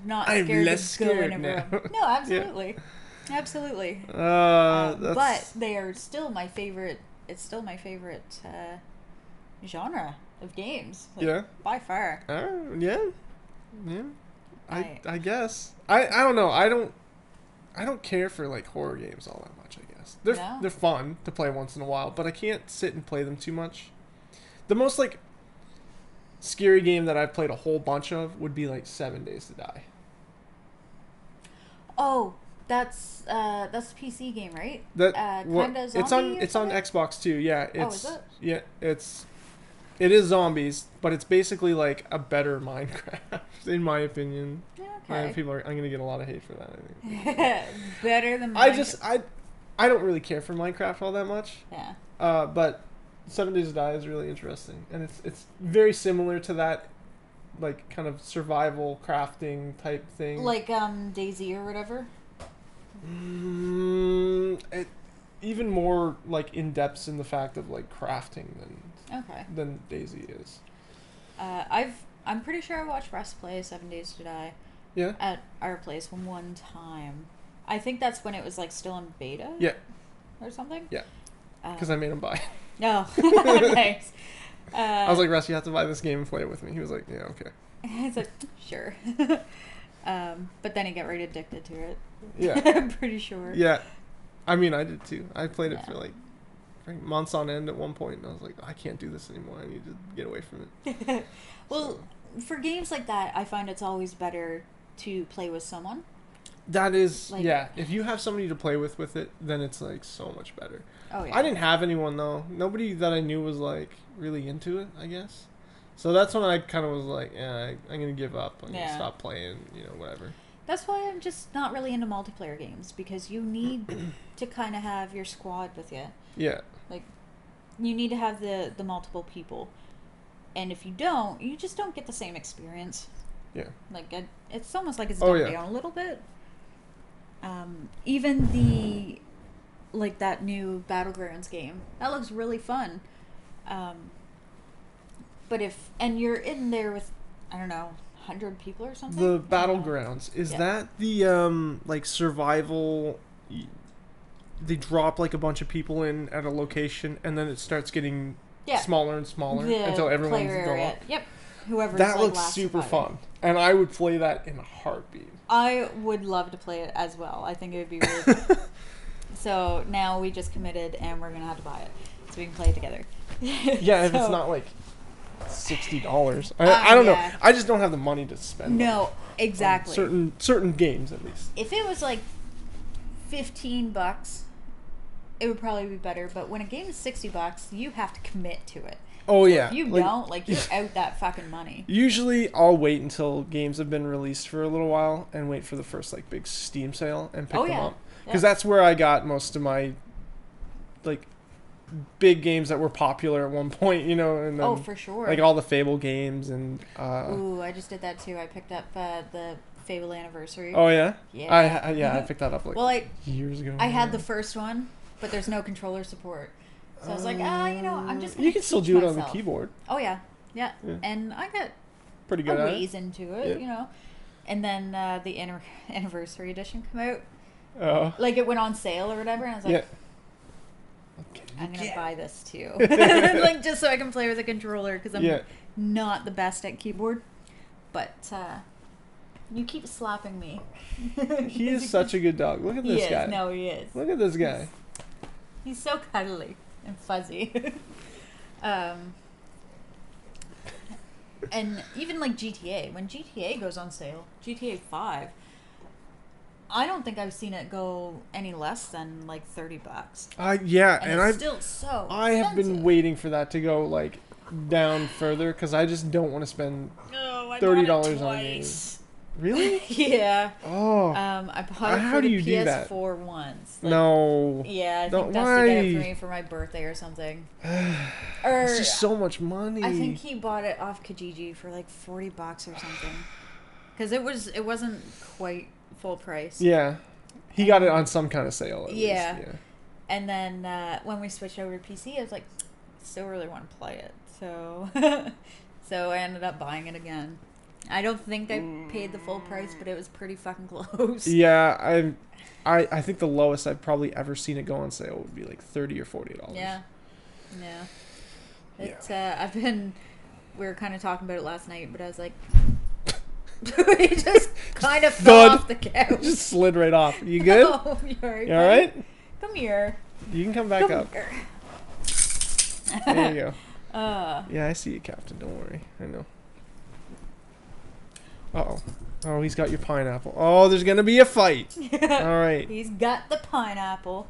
not I'm scared less to go in scared a now. room. No, absolutely, absolutely. That's... But they are still my favorite. It's still my favorite genre of games. Like, Yeah. by far. Yeah. Yeah. I guess. I don't know. I don't care for like horror games all that much, I guess. They're fun to play once in a while, but I can't sit and play them too much. The most like scary game that I've played a whole bunch of would be like 7 Days to Die. Oh, that's a PC game, right? That kinda zombie it's on Xbox too. Yeah, is it? Yeah, it is zombies, but it's basically like a better Minecraft in my opinion. Okay. I'm gonna get a lot of hate for that, I think. Better than I don't really care for Minecraft all that much. Yeah. But 7 Days to Die is really interesting, and it's very similar to that, like kind of survival crafting type thing. Like DayZ or whatever. It even more like in depth in the fact of like crafting than DayZ is. I'm pretty sure I watched Russ play 7 Days to Die. Yeah. At our place one time. I think that's when it was like still in beta. Yeah. Or something. Yeah. Because I made him buy. No. Nice. I was like, Russ, you have to buy this game and play it with me. He was like, yeah, okay. It's like, sure. But then he got right addicted to it. Yeah. I'm pretty sure. Yeah. I mean, I did too. I played it for like months on end at one point, and I was like, I can't do this anymore. I need to get away from it. Well, for games like that, I find it's always better to play with someone. That is, like, yeah. If you have somebody to play with it, then it's like so much better. Oh yeah. I didn't have anyone though. Nobody that I knew was like really into it, I guess. So that's when I kind of was like, yeah, I'm gonna give up. I'm gonna stop playing. Whatever. That's why I'm just not really into multiplayer games, because you need to kind of have your squad with you. Yeah. Like, you need to have the multiple people, and if you don't, you just don't get the same experience. Yeah. Like it's almost like it's dumbed down a little bit. Even the that new Battlegrounds game, that looks really fun. But and you're in there with, I don't know, 100 people or something. The Battlegrounds, is that the like survival? They drop like a bunch of people in at a location, and then it starts getting smaller and smaller until everyone's gone. Yep. Whoever's that looks super fun, and I would play that in a heartbeat. I would love to play it as well. I think it would be really fun. So now we just committed, and we're gonna have to buy it so we can play it together. Yeah, if it's not like $60. I don't know. I just don't have the money to spend. No, exactly. Certain games at least. If it was like $15, it would probably be better. But when a game is $60, you have to commit to it. Oh yeah. If you don't, you're out that fucking money. Usually, I'll wait until games have been released for a little while and wait for the first big Steam sale and pick them up, because that's where I got most of my big games that were popular at one point, and then, for sure. Like all the Fable games and. Ooh, I just did that too. I picked up the Fable Anniversary. Oh yeah. Yeah. I picked that up years ago. I had the first one, but there's no controller support. So I was like, I'm just gonna you can still do it on the keyboard. Oh yeah. And I got pretty good a ways into it, And then the Anniversary Edition came out. Oh. It went on sale or whatever, and I was like, okay, I'm gonna buy this too, just so I can play with a controller, because I'm not the best at keyboard. But you keep slapping me. He is such a good dog. Look at this guy. No, he is. Look at this guy. He's so cuddly and fuzzy. And even GTA, when GTA goes on sale, GTA 5, I don't think I've seen it go any less than $30. And it's still so I have been waiting for that to go down further, because I just don't want to spend $30 on games. Really? Yeah. Oh. I bought it for the PS4 once. No. Yeah, I think Dusty got it for me for my birthday or something. It's just so much money. I think he bought it off Kijiji for $40 or something. Because it wasn't quite full price. Yeah. He got it on some kind of sale at least. Yeah. And then when we switched over to PC, I was like, I still really want to play it. So I ended up buying it again. I don't think I paid the full price, but it was pretty fucking close. Yeah, I think the lowest I've probably ever seen it go on sale would be $30 or $40. Yeah. It's we were kind of talking about it last night, but I was like, He just kind of fell Thud. off the couch. Just slid right off. You good? Oh, you alright? You all right? Come here. You can come back Come up. here. There you go. Uh, Yeah, I see you, Captain. Don't worry. I know. Uh-oh. Oh, he's got your pineapple. Oh, there's going to be a fight. All right. he's got the pineapple.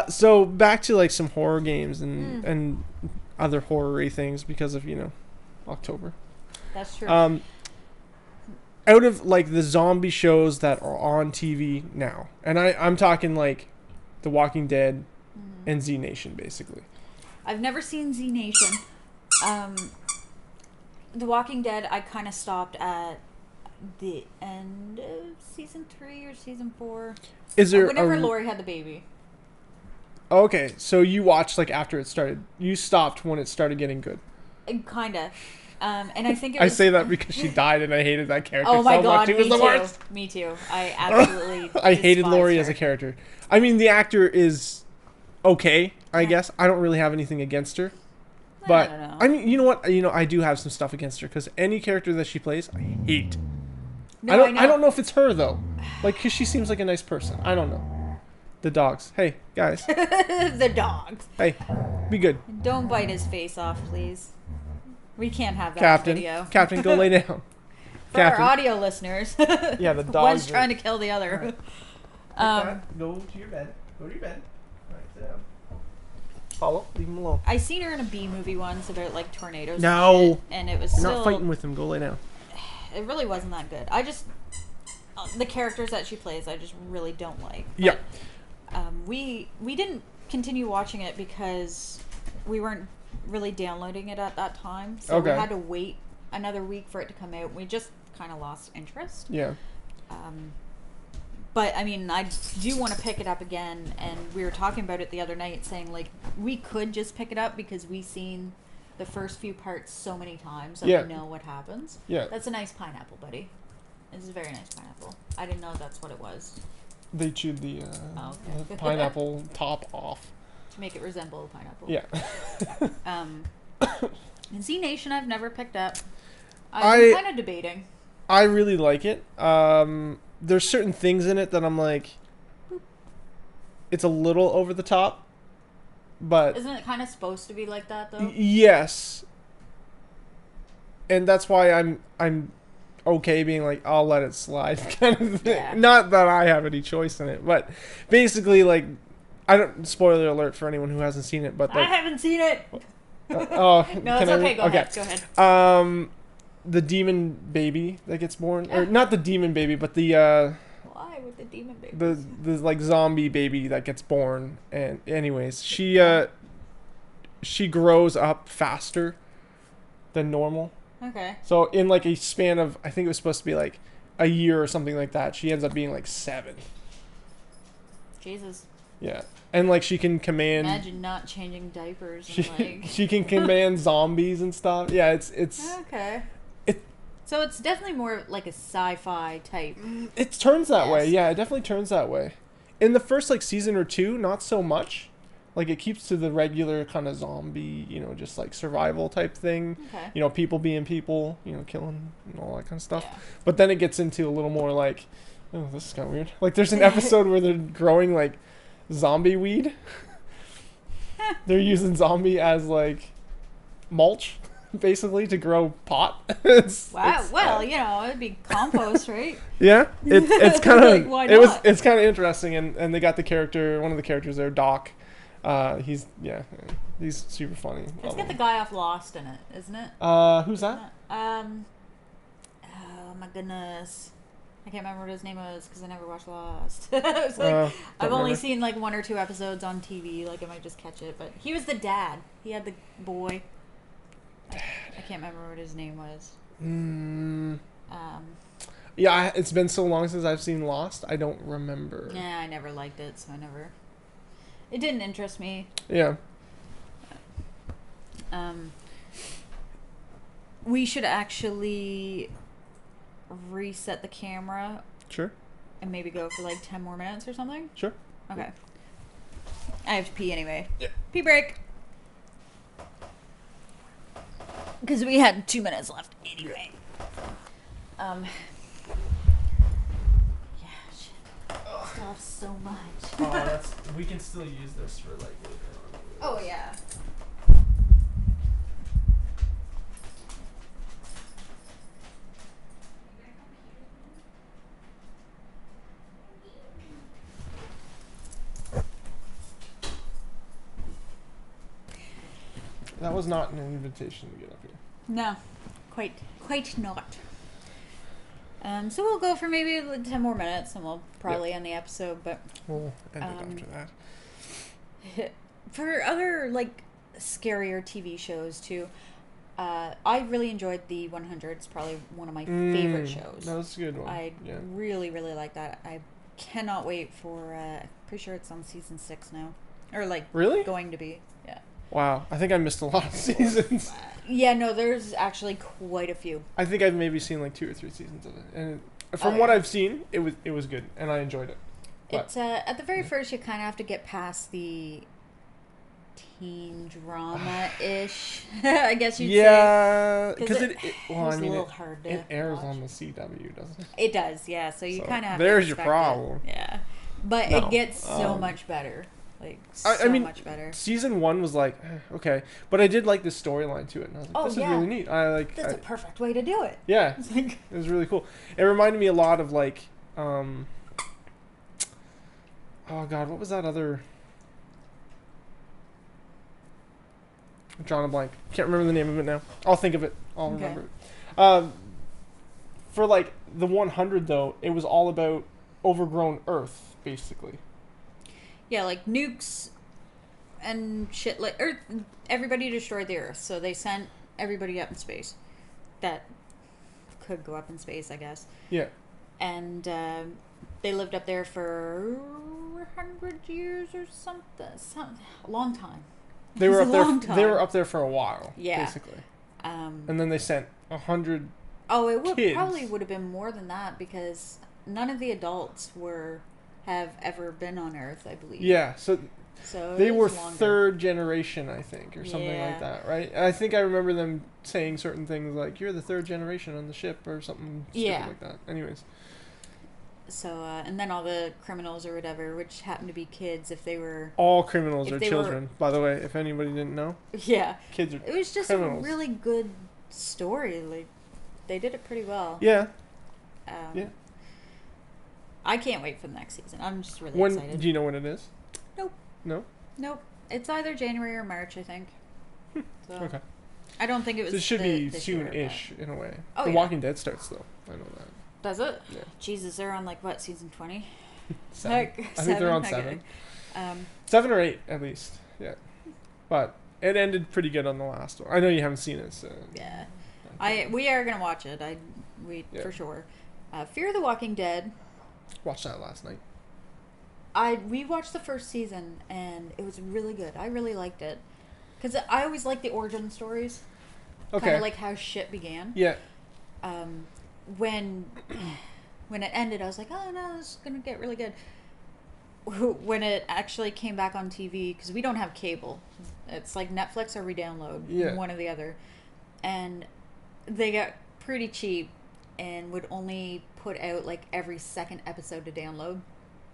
So back to like some horror games and other horror-y things because of, October. That's true. Out of like the zombie shows that are on TV now, and I'm talking like The Walking Dead and Z Nation, basically. I've never seen Z Nation. The Walking Dead, I kind of stopped at the end of season 3 or season 4. Is there Whenever Lori had the baby. Okay, so you watched like after it started. You stopped when it started getting good. Kinda. And I think it was... I say that because she died and I hated that character Oh my so god, much. It was me the too. worst. Me too. I absolutely I hated despised Lori her. as a character. I mean, the actor is okay, I guess. I don't really have anything against her. But I don't know. I mean, you know what? I do have some stuff against her because any character that she plays, I hate. No, I don't know if it's her though. Like, cause she seems like a nice person. I don't know. The dogs. Hey, guys. The dogs. Hey, be good. Don't bite his face off, please. We can't have that Captain. video. Captain, go lay down. For our audio listeners. Yeah, the One's dogs. trying to kill the other. Go to your bed. Go to your bed. All right, sit down. Follow. Leave him alone. I seen her in a B movie once about like tornadoes. No. And shit, and it was You're still. not fighting with him. Go lay down. It really wasn't that good. I just the characters that she plays, I just really don't like. But, Yeah. we didn't continue watching it because we weren't really downloading it at that time, so we Okay. had to wait another week for it to come out. We just kind of lost interest. Yeah. But I mean, I do want to pick it up again, and we were talking about it the other night, saying like we could just pick it up because we've seen the first few parts so many times that Yeah. we know what happens. Yeah. That's a nice pineapple, buddy. It's a very nice pineapple. I didn't know that's what it was They chewed the, Oh, okay. the pineapple top off. to make it resemble a pineapple. Yeah. Z Nation, I've never picked up. I'm kind of debating. I really like it. There's certain things in it that I'm like, it's a little over the top, but Isn't it kind of supposed to be like that though? yes. And that's why I'm okay being like, I'll let it slide kind of thing. Yeah. Not that I have any choice in it, but basically like, I don't, spoiler alert for anyone who hasn't seen it, but I haven't seen it. oh No, it's can I okay. read? Go ahead. Go ahead. The demon baby that gets born, or not the demon baby, but the Why with the demon baby? the like zombie baby that gets born. And anyways, she grows up faster than normal. Okay. So in like a span of, I think it was supposed to be like a year or something like that, she ends up being like 7. Jesus. Yeah. And like she can command. Imagine not changing diapers She, and like. she can command zombies and stuff. Yeah, it's Okay. It- So it's definitely more like a sci-fi type. it turns that way. Yes. Yeah, it definitely turns that way. In the first like season or 2, not so much. Like it keeps to the regular kind of zombie, just like survival type thing. Okay. People being people, killing and all that kind of stuff. Yeah. But then it gets into a little more like, oh, this is kind of weird. Like there's an episode where they're growing like zombie weed. They're using zombie as like mulch, basically, to grow pot. Wow. Well, it'd be compost, right? Yeah, it's kind of Like, why not? it's kind of interesting, and they got one of the characters there, Doc. He's super funny. It's got the guy off Lost in it, isn't it? Who's that? Oh my goodness. I can't remember what his name was because I never watched Lost. It's like, Don't I've only remember. seen like 1 or 2 episodes on TV. Like I might just catch it, but he was the dad. He had the boy. I can't remember what his name was. Yeah, it's been so long since I've seen Lost. I don't remember. Yeah, I never liked it, so I never. It didn't interest me. Yeah. We should actually reset the camera Sure. and maybe go for like 10 more minutes or something. Sure. Okay. I have to pee anyway. Yeah. Pee break. Because we had 2 minutes left anyway. Um, yeah, shit. Still have so much. Oh, we can still use this for like later on. Oh yeah. That was not an invitation to get up here. No, quite not. So we'll go for maybe 10 more minutes, and we'll probably end the episode. But We'll end it after that. for other like scarier TV shows too, I really enjoyed the 100. It's probably one of my favorite shows. That was a good one. I really like that. I cannot wait for. Pretty sure it's on season 6 now, or like Really? going to be. Yeah. Wow, I think I missed a lot of seasons. Yeah, no, there's actually quite a few. I think I've maybe seen like 2 or 3 seasons of it, and from what I've seen, it was good, and I enjoyed it. But, It's at the very first, you kind of have to get past the teen drama ish. I guess you'd say. yeah, because it was a little hard to it airs watch. on the CW, doesn't it? It does, yeah. So you So, kind of have there's to your expect problem. It. Yeah, but No, it gets so much better. Like I mean, much better. Season 1 was like okay, but I did like the storyline to it, and I was like, Oh, this is yeah. really neat. That's a perfect way to do it. Yeah, It's like, it was really cool. It reminded me a lot of like, oh god, what was that other? I'm drawing a blank. Can't remember the name of it now. I'll think of it. I'll Okay. remember it. For like the 100 though, it was all about overgrown Earth, basically. yeah, like nukes and shit. Like Earth, everybody destroyed the Earth, so they sent everybody up in space. That could go up in space, I guess. Yeah. And they lived up there for 100 years or something. A long time. They were It up was a there. long They were time. up there for a while. Yeah. Basically. Um, And then they sent 100. oh, it would kids. probably would have been more than that because none of the adults have ever been on Earth, I believe. Yeah. So So they it were was longer. 3rd generation, I think, or something Yeah. like that, right? And I think I remember them saying certain things like, "You're the 3rd generation on the ship," or something stupid Yeah. like that. Anyways. So and then all the criminals or whatever, which happened to be kids, if they were All criminals If are they children, by the way, if anybody didn't know. yeah, Kids are it was just criminals. a really good story. Like they did it pretty well. Yeah. Yeah. I can't wait for the next season. I'm just really When excited. do you know when it is? Nope. No? Nope. It's either January or March, I think. So Okay. I don't think it was. So it should be this year, soon-ish in a way. Oh, The yeah. Walking Dead starts though. I know that. but- Does it? Yeah. Jesus, they're on like what, season 20? 7. Like, I think they're on okay. 7. 7 or 8 at least. Yeah. But it ended pretty good on the last one. I know you haven't seen it, so Yeah. We are gonna watch it. Yeah. For sure. Fear the Walking Dead. watched that last night. We watched the first season and it was really good. I really liked it because I always like the origin stories. Okay. Kind of like how shit began. Yeah. When it ended, I was like, oh no, this is gonna get really good. When it actually came back on TV, because we don't have cable, it's like Netflix or we download one or the other, and they got pretty cheap and would only put out like every second episode to download.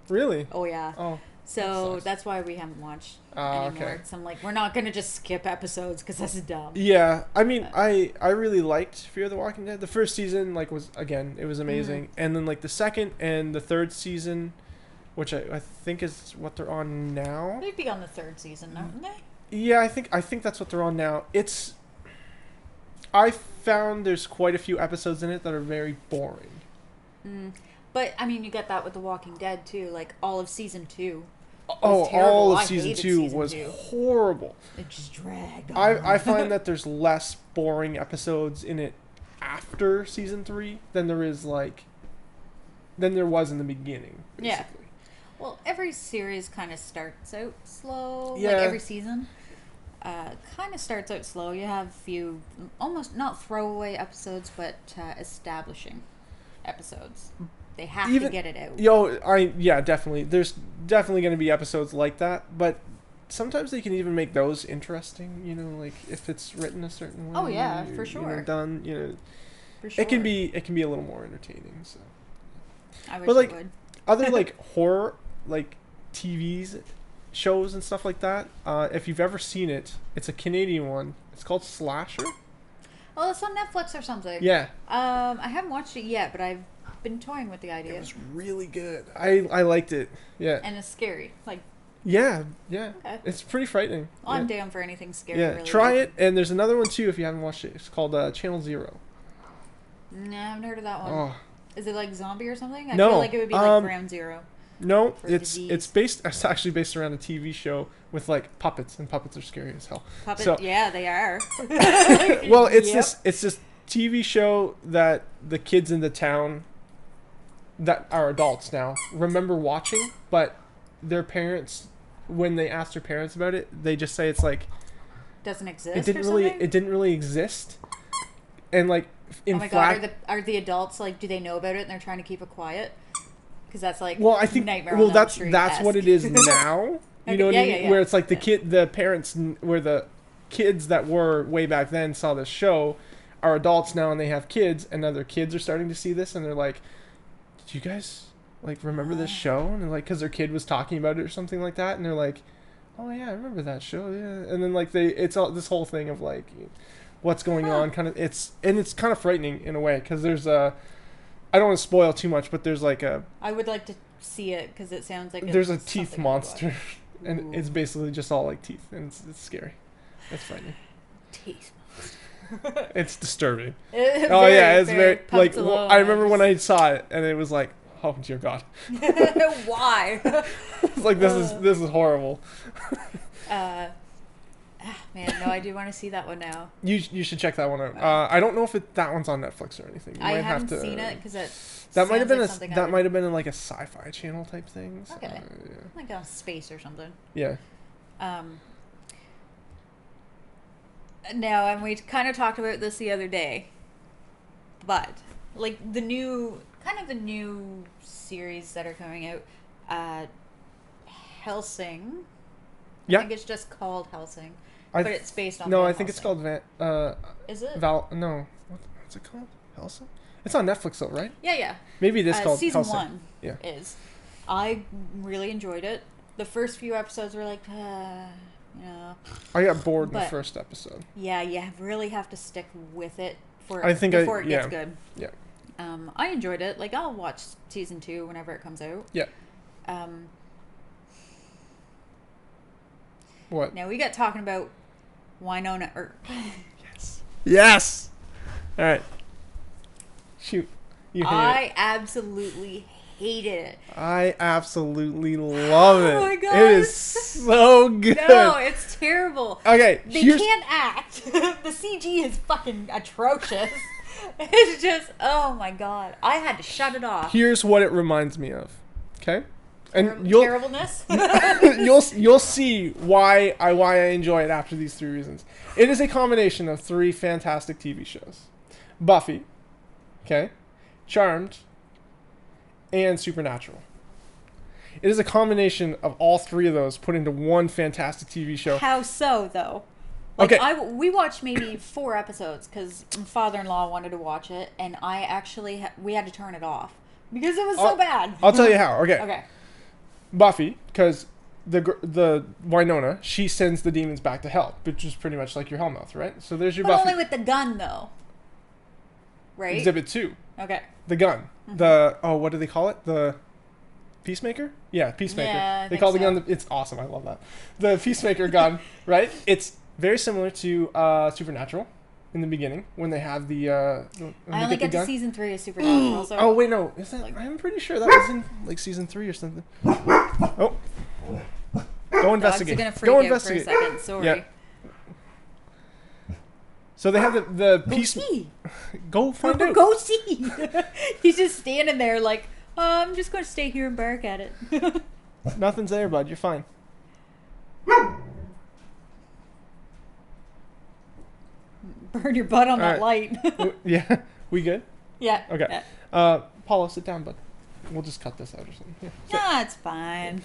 Really? Oh yeah. Oh. So sucks. that's why we haven't watched Ah, anymore. okay. So I'm like, we're not gonna just skip episodes because that's dumb. Yeah, I mean, I really liked Fear the Walking Dead. The first season, like, was again, it was amazing, and then like the second and the third season, which I think is what they're on now. They'd be on the third season, aren't they? Yeah, I think that's what they're on now. I found there's quite a few episodes in it that are very boring. But I mean, you get that with The Walking Dead too. Like all of season 2. Oh, terrible. all of I season hated 2 season was 2. horrible. It just dragged on. I find that there's less boring episodes in it after season 3 than there was in the beginning. Basically. Yeah. Well, every series kind of starts out slow. Yeah. Like every season, kind of starts out slow. You have a few, almost not throwaway episodes, but establishing episodes. They have to get it out. Definitely. There's definitely going to be episodes like that, but sometimes they can even make those interesting. You know, like if it's written a certain way. Oh, yeah, for you know, sure. done. You know, For sure. it can be a little more entertaining. So, I wish but, like, it would. other like horror like TVs shows and stuff like that. If you've ever seen it, it's a Canadian one. It's called Slasher. Oh, it's on Netflix or something. Yeah, I haven't watched it yet, but I've been toying with the it idea. was really good. I liked it. Yeah, And it's scary. Like, yeah. okay. It's pretty frightening. I'm yeah. down for anything scary. Yeah, Really. try it. And there's another one too if you haven't watched it. It's called Channel Zero. No, I haven't heard of that one. Oh Is it like zombie or something? I No, feel like it would be like Ground Zero. no, For it's disease. it's actually based around a TV show with like puppets, and puppets are scary as hell. Puppet. So- Yeah, they are. Well, it's Yep. this TV show that the kids in the town that are adults now remember watching, but their parents, when they ask their parents about it, they just say it's like Doesn't exist. it didn't or really something? it didn't really exist, and like in Oh my fact, god, are the adults like? Do they know about it and they're trying to keep it quiet? Because that's like. well, I think Nightmare on well Elm Street that's what it is now. You Okay, know what yeah, I mean? yeah, yeah. Where it's like Yeah. the parents, where the kids that were way back then saw this show, are adults now and they have kids, and other kids are starting to see this, and they're like, "Did you guys like remember this show?" And they're like, because their kid was talking about it or something like that, and they're like, "Oh yeah, I remember that show." Yeah, and then like it's all this whole thing of like, what's going on, kind of. It's kind of frightening in a way because there's a. I don't want to spoil too much, but there's like I would like to see it because it sounds like there's a it's teeth something I would watch. monster, and it's basically just all like teeth, and it's scary. It's frightening. Teeth. It's disturbing. Very, Oh yeah, it's very like pumped along. I remember when I saw it, and it was like, oh dear God, Why? it's like this is horrible. Man, no, I do want to see that one now. You should check that one out. I don't know if that one's on Netflix or anything. You I might haven't have to, seen it because that might have been something might have been in like a sci-fi channel type thing. So, Okay. like on space or something. yeah. No, and we kind of talked about this the other day, but like the new series that are coming out, Helsing. Yeah. I think it's just called Helsing, I but it's based on. no, Van I think it's Helsing. called Is it? No, what's it called? Helsing. It's on Netflix though, right? Yeah. Maybe it is called season Helsing. 1 Yeah. is. I really enjoyed it. The first few episodes were like, I got bored in the But- first episode. yeah, you really have to stick with it I think before it gets yeah. good. Yeah. I enjoyed it. Like, I'll watch season 2 whenever it comes out. Yeah. What? Now we got talking about Winona Earp. Yes. All right. Shoot. You hate it. I absolutely hated it. I absolutely love it. Oh my God. It is so good. No, it's terrible. Okay, They here's can't act. The CG is fucking atrocious. It's just, oh my god. I had to shut it off. here's what it reminds me of. Okay? And you'll Terribleness? you'll see why I enjoy it after these 3 reasons. It is a combination of 3 fantastic TV shows. Buffy, okay? Charmed, and Supernatural. It is a combination of all 3 of those put into one fantastic TV show. How so, though? Like, Okay. we watched maybe 4 episodes because my father-in-law wanted to watch it, and I actually we had to turn it off because it was so bad. I'll tell you how. Okay. Okay. Buffy, because the Winona, she sends the demons back to hell, which is pretty much like your Hellmouth, right? So there's your But Buffy. only with the gun, though. Right? Exhibit 2, Okay. the gun. The what do they call it? The Peacemaker? Yeah, Peacemaker. Yeah, I they think call the so. gun. It's awesome. I love that. The Peacemaker gun, right? It's very similar to Supernatural in the beginning when they have the. When I they only get the got to gun. season 3 of Supernatural. So Oh wait, no. Is that? Like- I'm pretty sure that was in like season 3 or something. Oh. Go dogs investigate. are gonna freak Go out investigate. for a second. Sorry. Yeah. So they have the Go peace. see. Go find out. Go see. He's just standing there like, I'm just going to stay here and bark at it. Nothing's there, bud. You're fine. Burn your butt on that All light. Yeah. We good? Yeah. Okay. Yeah. Paulo, sit down, bud. We'll just cut this out or something. Here, sit. Nah, it's fine.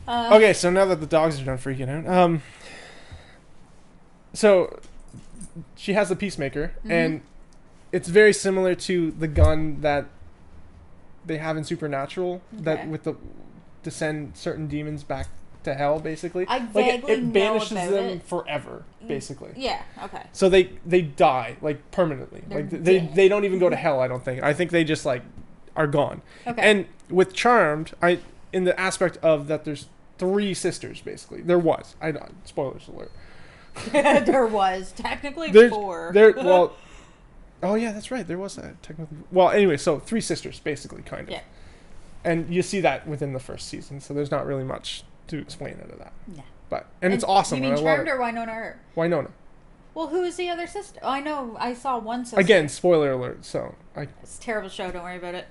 Okay, so now that the dogs are done freaking out, so she has the Peacemaker, and it's very similar to the gun that they have in Supernatural that Okay. with the to send certain demons back to hell, basically. I Like vaguely it know banishes about them it. forever, basically. Yeah. Okay. So they die like permanently. They're Like dead. they don't even go to hell. I don't think. I think they just like are gone. Okay. And with Charmed, in the aspect of that, there's 3 sisters basically. There was. I spoilers alert. There was technically There's 4. there well. Oh yeah, that's right. There was that technically. Well, anyway, so 3 sisters basically, kind of. Yeah. And you see that within the first season, so there's not really much to explain out of that. Yeah. But and it's awesome. You mean and I love Charmed it. or Winona Earp? Winona. Well, who is the other sister? Oh, I know. I saw one sister. Again, spoiler alert. So It's a terrible show. Don't worry about it.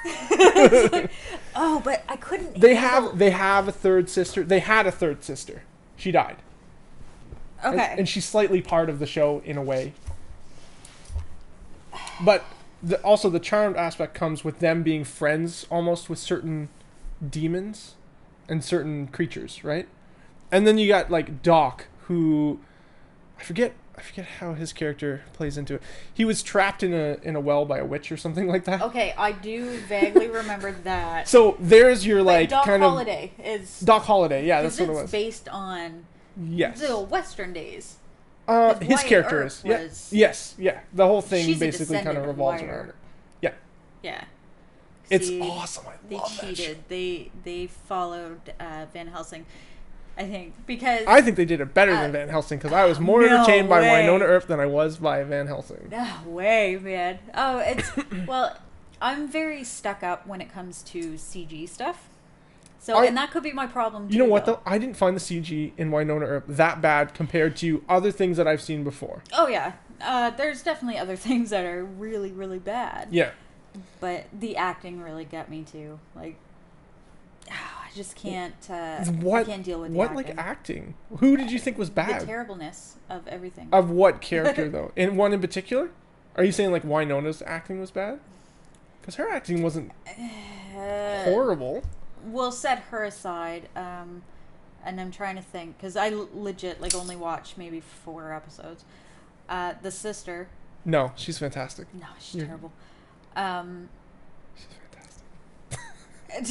It's like, oh, but I couldn't. they handle- have a third sister. They had a third sister. She died. Okay. And she's slightly part of the show in a way. But also the Charmed aspect comes with them being friends almost with certain demons and certain creatures, right? And then you got like Doc, who I forget how his character plays into it. He was trapped in a well by a witch or something like that. Okay, I do vaguely remember that. So there's your But like Doc kind Holliday is of Doc Holliday. Yeah, because that's what it it's was. based on Yes. the Western days. 'Cause His Wyatt character Earp is. Yeah. was- Yes. Yeah. The whole thing She's a basically kind descendant of of revolves Wyatt around Earp. it. Yeah. Yeah. It's See, awesome. I They love that show. cheated. They followed Van Helsing, I think, because I think they did it better Uh, than Van Helsing because I was more no entertained by way. Winona Earp than I was by Van Helsing. no way, man. Oh, it's well, I'm very stuck up when it comes to CG stuff. So, and that could be my problem too. You know what though? I didn't find the CG in Winona Earp that bad compared to other things that I've seen before. Oh yeah, there's definitely other things that are really, really bad. Yeah. But the acting really got me too. Like, I just can't. I What? can't deal with the what acting. like acting? Who did you think was The bad? terribleness of everything. Of what character though? In one in particular? Are you saying like Winona's acting was bad? Because her acting wasn't horrible. We'll set her aside. And I'm trying to think because I legit like only watched maybe 4 episodes. The sister. No, she's fantastic. No, she's You're- terrible. She's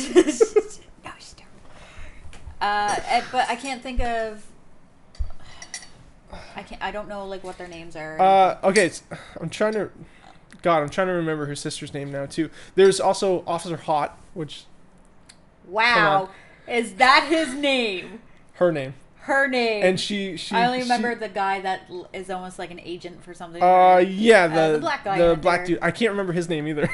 fantastic. No, she's terrible. But I can't think of. I don't know like what their names are. Okay, I'm trying to remember her sister's name now too. There's also Officer Hot, which Wow, is that his name? her name, Her name. and she. I only remember the guy that is almost like an agent for something. Yeah, the black guy the in black there. dude. I can't remember his name either.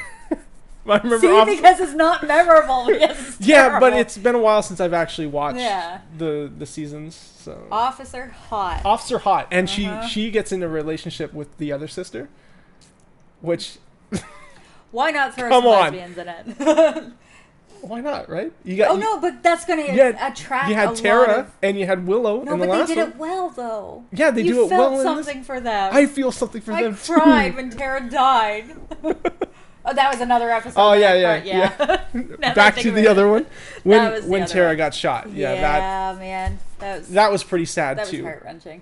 I remember. See, because it's not memorable. Because it's yeah, but terrible. it's been a while since I've actually watched Yeah. the seasons. So Officer Hot. Officer Hot, and Uh-huh. she gets in a relationship with the other sister, which Why not throw Come some on. lesbians in it? why not, right? You got Oh no, but that's gonna attract. you a had lot Tara of- and you had Willow No, in the but they last did one. it well though. Yeah, they you do it felt well in this. something for them. I feel something for I them cried too. when Tara died. Oh, that was another episode. Oh, that yeah. part, Now that I Back think to of the it. other one That was the when other Tara one. got shot. Yeah, Yeah, man, that was pretty sad that was too. heart wrenching.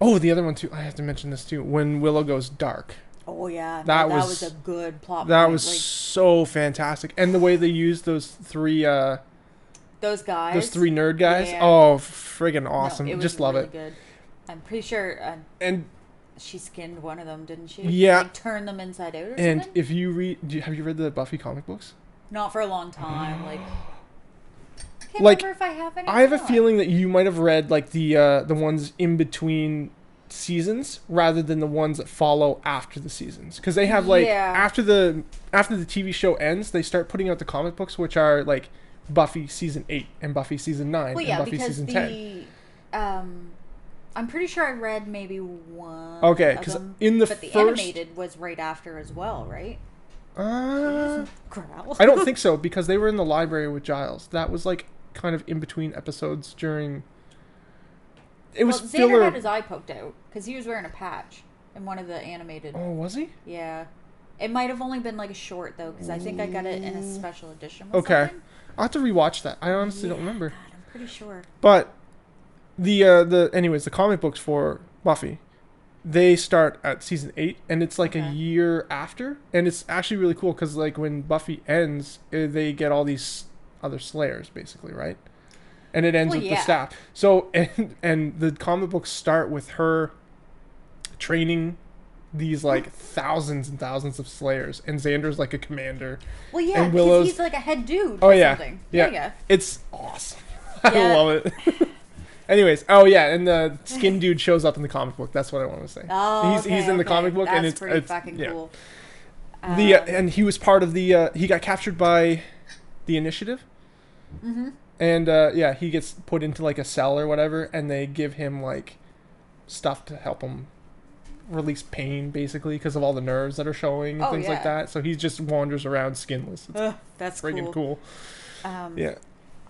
Oh, the other one too. I have to mention this too. When Willow goes dark. Oh yeah, That that was- was a good plot. That point. was like, so fantastic, and the way they used those 3 those guys. those 3 nerd guys. Yeah. Oh, friggin' No, awesome! it was Just love really it. Good. I'm pretty sure And she skinned one of them, didn't she? Yeah. Like, turned them inside out or and something. if you have you read the Buffy comic books? Not for a long time. Like, I can't Like, remember if I have any. I have or a not. feeling that you might have read like the ones in between seasons rather than the ones that follow after the seasons, because they have like Yeah. after the TV show ends, they start putting out the comic books, which are like Buffy season 8 and Buffy season 9 Well, and yeah, Buffy because season 10. I'm pretty sure I read maybe one. Okay, of 'cause them, in the but the first- animated was right after as well, right? Growl. I don't think so, because they were in the library with Giles. That was like kind of in between episodes during. It was Xander filler. had his eye poked out because he was wearing a patch in one of the animated. Oh, was he? Yeah, it might have only been like a short though, because I think I got it in a special edition. With Okay. something. I'll have to rewatch that. I honestly don't Yeah, remember. God, I'm pretty sure. But the anyways, the comic books for Buffy they start at season 8, and it's like a Okay. year after, and it's actually really cool because like when Buffy ends, they get all these other Slayers basically, right? And it ends Well, with the yeah. staff. So and the comic books start with her training these like thousands and thousands of Slayers, and Xander's like a commander. Well, yeah, And because Willow's- he's like a head dude. Oh or yeah, something. yeah, it's awesome. I Yeah. love it. Anyways, oh yeah, and the skin dude shows up in the comic book. That's what I want to say. Oh, he's in the comic book, That's and it's pretty it's fucking yeah. cool. And he was part of the. He got captured by the Initiative. Mm-hmm. And yeah, he gets put into like a cell or whatever, and they give him like stuff to help him release pain, basically, because of all the nerves that are showing and things like yeah. that. So he just wanders around skinless. It's That's friggin' cool. Yeah.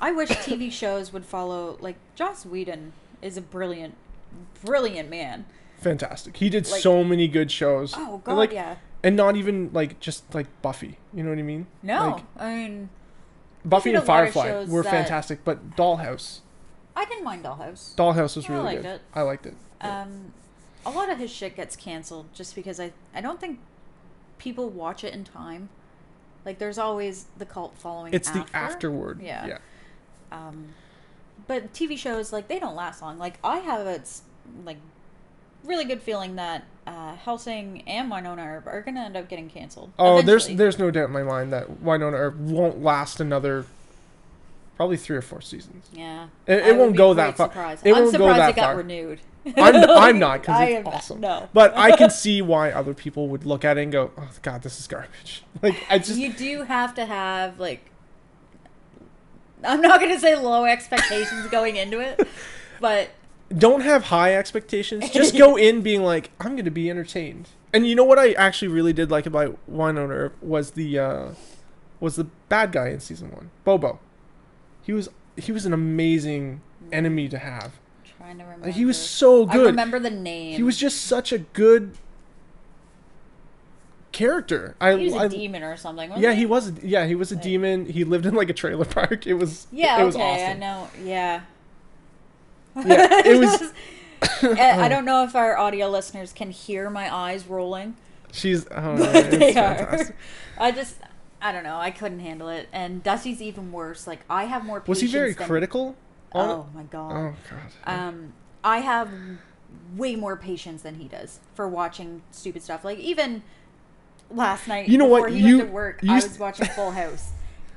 I wish TV shows would follow. Like Joss Whedon is a brilliant, brilliant man. Fantastic. He did Like- so many good shows. Oh And, God, like, yeah. And not even like just like Buffy. You know what I mean? No, Like, I mean, Buffy did and a lot of Firefly shows were that- fantastic, but Dollhouse. I didn't mind Dollhouse. Dollhouse was I really liked good. it. I liked it. A lot of his shit gets canceled just because I don't think people watch it in time. Like, there's always the cult following. It's after. the afterward. Yeah. Yeah. But TV shows, like, they don't last long. Like, I have a like really good feeling that Helsing and Winona Earp are gonna end up getting canceled. Oh, eventually. there's no doubt in my mind that Winona Earp won't last another probably 3 or 4 seasons. Yeah. It I would won't be go quite that far. surprised. It I'm won't go surprised that it got far. renewed. I'm not, because I it's am awesome. No. But I can see why other people would look at it and go, "Oh God, this is garbage." Like I just You do have to have, like, I'm not going to say low expectations going into it, but don't have high expectations. Just go in being like, "I'm going to be entertained." And you know what I actually really did like about Winona Earp was the bad guy in season 1, Bobo. He was an amazing enemy to have. I'm trying to remember. He was so I good. remember the name. He was just such a good character. He was a demon or something, wasn't Yeah, he? he was. Yeah, he was a demon. He lived in like a trailer park. It was. Yeah, it was okay, awesome. I know. Yeah. Yeah, it was. I don't know if our audio listeners can hear my eyes rolling. She's. Oh, But yeah, it's they fantastic. are. I don't know. I couldn't handle it. And Dusty's even worse. Like, I have more patience. Was he very than- critical? On Oh my god. Oh god. I have way more patience than he does for watching stupid stuff. Like, even last night, You know before what? he You- went to work, you I s- was watching Full House,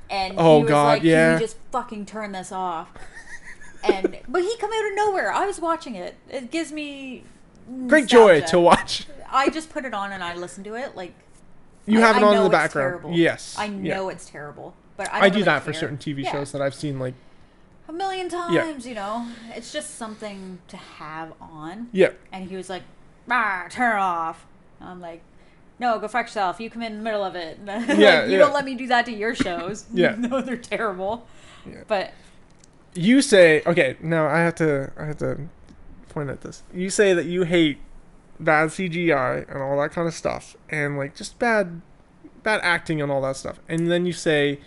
and Oh, he was God, like, yeah. "Can you just fucking turn this off?" But he come out of nowhere. I was watching it. It gives me Great joy nostalgia. to watch. I just put it on and I listen to it. Like, You I- have it I on in know the it's background. terrible. Yes. I yeah. know it's terrible, but I I don't do really that for care. certain TV Yeah. shows that I've seen. Like. A million times, you know. It's just something to have on. Yeah. And he was like, "Ah, turn it off." I'm like, "No, go fuck yourself. You come in the middle of it." Like, Yeah, you yeah. don't let me do that to your shows. Yeah. No, they're terrible. Yeah. But You say okay. Now I have to point at this. You say that you hate bad CGI and all that kind of stuff, and like just bad acting and all that stuff, and then you say,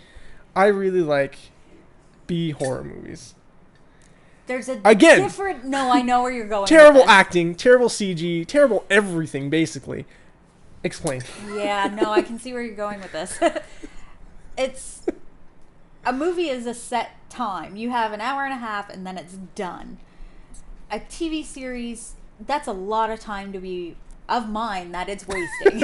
I really like B horror movies. there's a Again. different. No, I know where you're going. Terrible with this. acting, terrible CG, terrible everything. Basically, explain. Yeah, no, I can see where you're going with this. It's a movie is a set time. You have an hour and a half, and then it's done. A TV series, that's a lot of time to be of mine that it's wasting.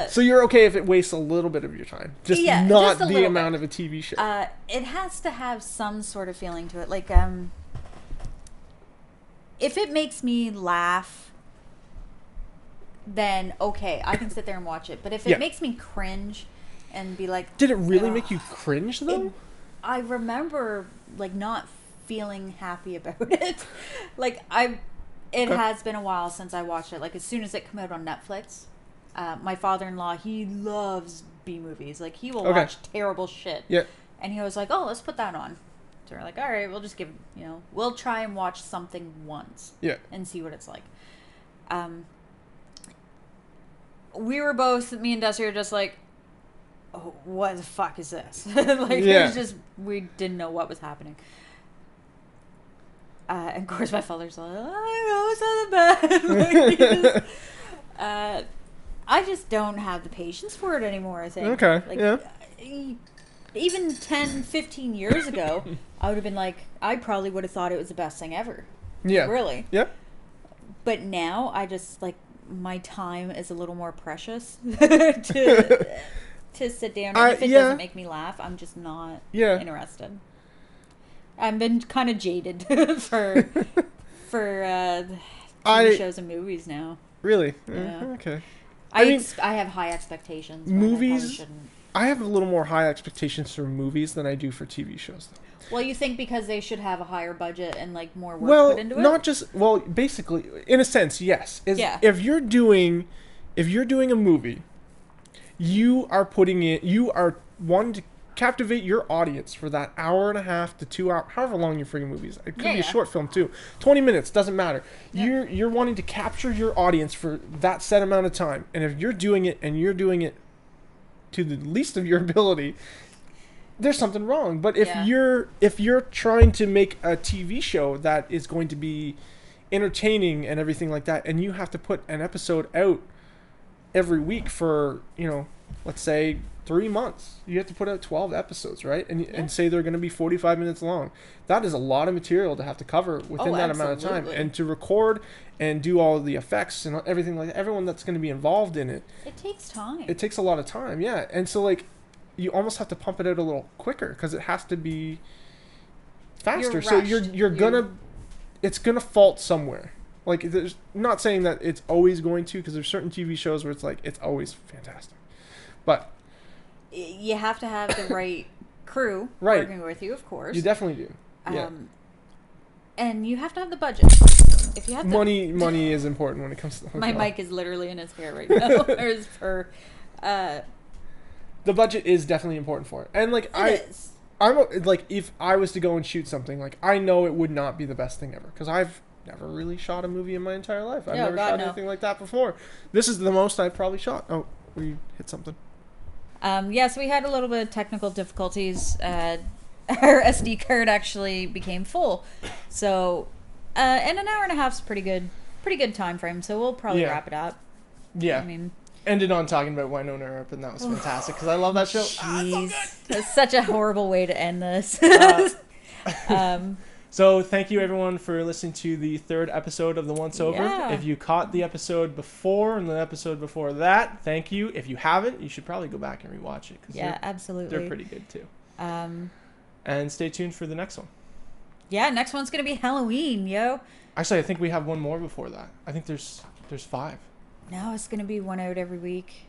So you're okay if it wastes a little bit of your time, just Yeah, not just a the little amount bit. of a TV show. It has to have some sort of feeling to it. Like, if it makes me laugh, then okay, I can sit there and watch it. But if it Yeah. makes me cringe and be like, Did it really ugh. make you cringe though? I remember like not feeling happy about it. Like, it Okay. has been a while since I watched it. Like, as soon as it came out on Netflix, my father-in-law, he loves B movies. Like, he will Okay. watch terrible shit. Yeah. And he was like, "Oh, let's put that on." So we're like, "All right, we'll just we'll try and watch something once Yeah. and see what it's like." We were both, me and Dusty were just like, "Oh, what the fuck is this?" Like, it Yeah. was just, we didn't know what was happening. And of course, my father's like, "I know it's not that bad." I just don't have the patience for it anymore. I think. Okay. Like, Yeah. Even 10, 15 years ago, I would have been like, I probably would have thought it was the best thing ever. Yeah. Really. Yeah. But now, I just like my time is a little more precious to sit down. And if it doesn't make me laugh, I'm just not interested. I've been kind of jaded for TV shows and movies now. Really? Yeah. Okay. I have high expectations. Movies. I have a little more high expectations for movies than I do for TV shows, though. Well, you think because they should have a higher budget and like more work put into it? Basically, in a sense, yes. If you're doing a movie, you are wanting to captivate your audience for that hour and a half to 2 hours, however long your freaking movie is. It could be a short film too. 20 minutes, doesn't matter. Yeah. You're wanting to capture your audience for that set amount of time. And if you're doing it to the least of your ability, there's something wrong. But if you're trying to make a TV show that is going to be entertaining and everything like that, and you have to put an episode out every week for, let's say 3 months, you have to put out 12 episodes, right? And say they're going to be 45 minutes long. That is a lot of material to have to cover within that amount of time, and to record and do all of the effects and everything like that. Everyone that's going to be involved in it. It takes time. It takes a lot of time, yeah. And so like, you almost have to pump it out a little quicker because it has to be faster. It's gonna fault somewhere. Like, there's not saying that it's always going to, because there's certain TV shows where it's like it's always fantastic, but you have to have the right crew working with you, of course. You definitely do. Yeah. And you have to have the budget. If you have money is important when it comes to the my mic is literally in his hair right now. There's for the budget is definitely important for it. And like I'm like, if I was to go and shoot something, like, I know it would not be the best thing ever, because I've never really shot a movie in my entire life. I've never shot anything like that before. This is the most I've probably shot. Oh, we hit something. Yes, we had a little bit of technical difficulties. Our SD card actually became full, so and an hour and a half is pretty good time frame. So we'll probably wrap it up. Yeah, I mean, ended on talking about Winona Earp, and that was fantastic because I love that show. Jeez, that's such a horrible way to end this. So thank you everyone for listening to the third episode of The Once Over. Yeah. If you caught the episode before and the episode before that, thank you. If you haven't, you should probably go back and rewatch it. Absolutely. They're pretty good too. And stay tuned for the next one. Yeah, next one's going to be Halloween, yo. Actually, I think we have one more before that. I think there's 5. No, it's going to be one out every week.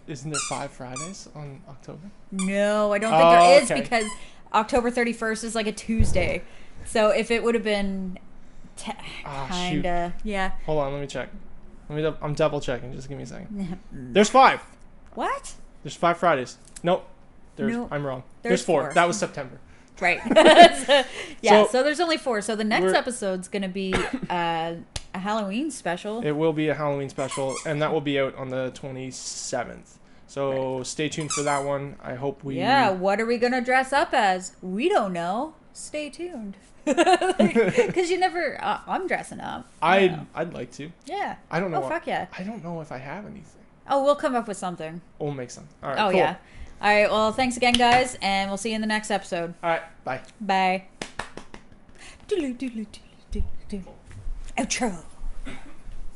Isn't there 5 Fridays on October? No, I don't think there is, because October 31st is like a Tuesday. So if it would have been kinda, yeah. Hold on, let me check. I'm double checking. Just give me a second. There's 5. What? There's 5 Fridays. Nope. I'm wrong. There's 4. That was September. Right. So there's only 4. So the next episode's going to be a Halloween special. It will be a Halloween special, and that will be out on the 27th. So stay tuned for that one. I hope we... Yeah, what are we going to dress up as? We don't know. Stay tuned. Because you never... I'm dressing up. I'd like to. Yeah. I don't know. Oh, fuck yeah. I don't know if I have anything. Oh, we'll come up with something. We'll make something. All right, cool. Yeah. All right, well, thanks again, guys, and we'll see you in the next episode. All right, bye. Bye. Outro.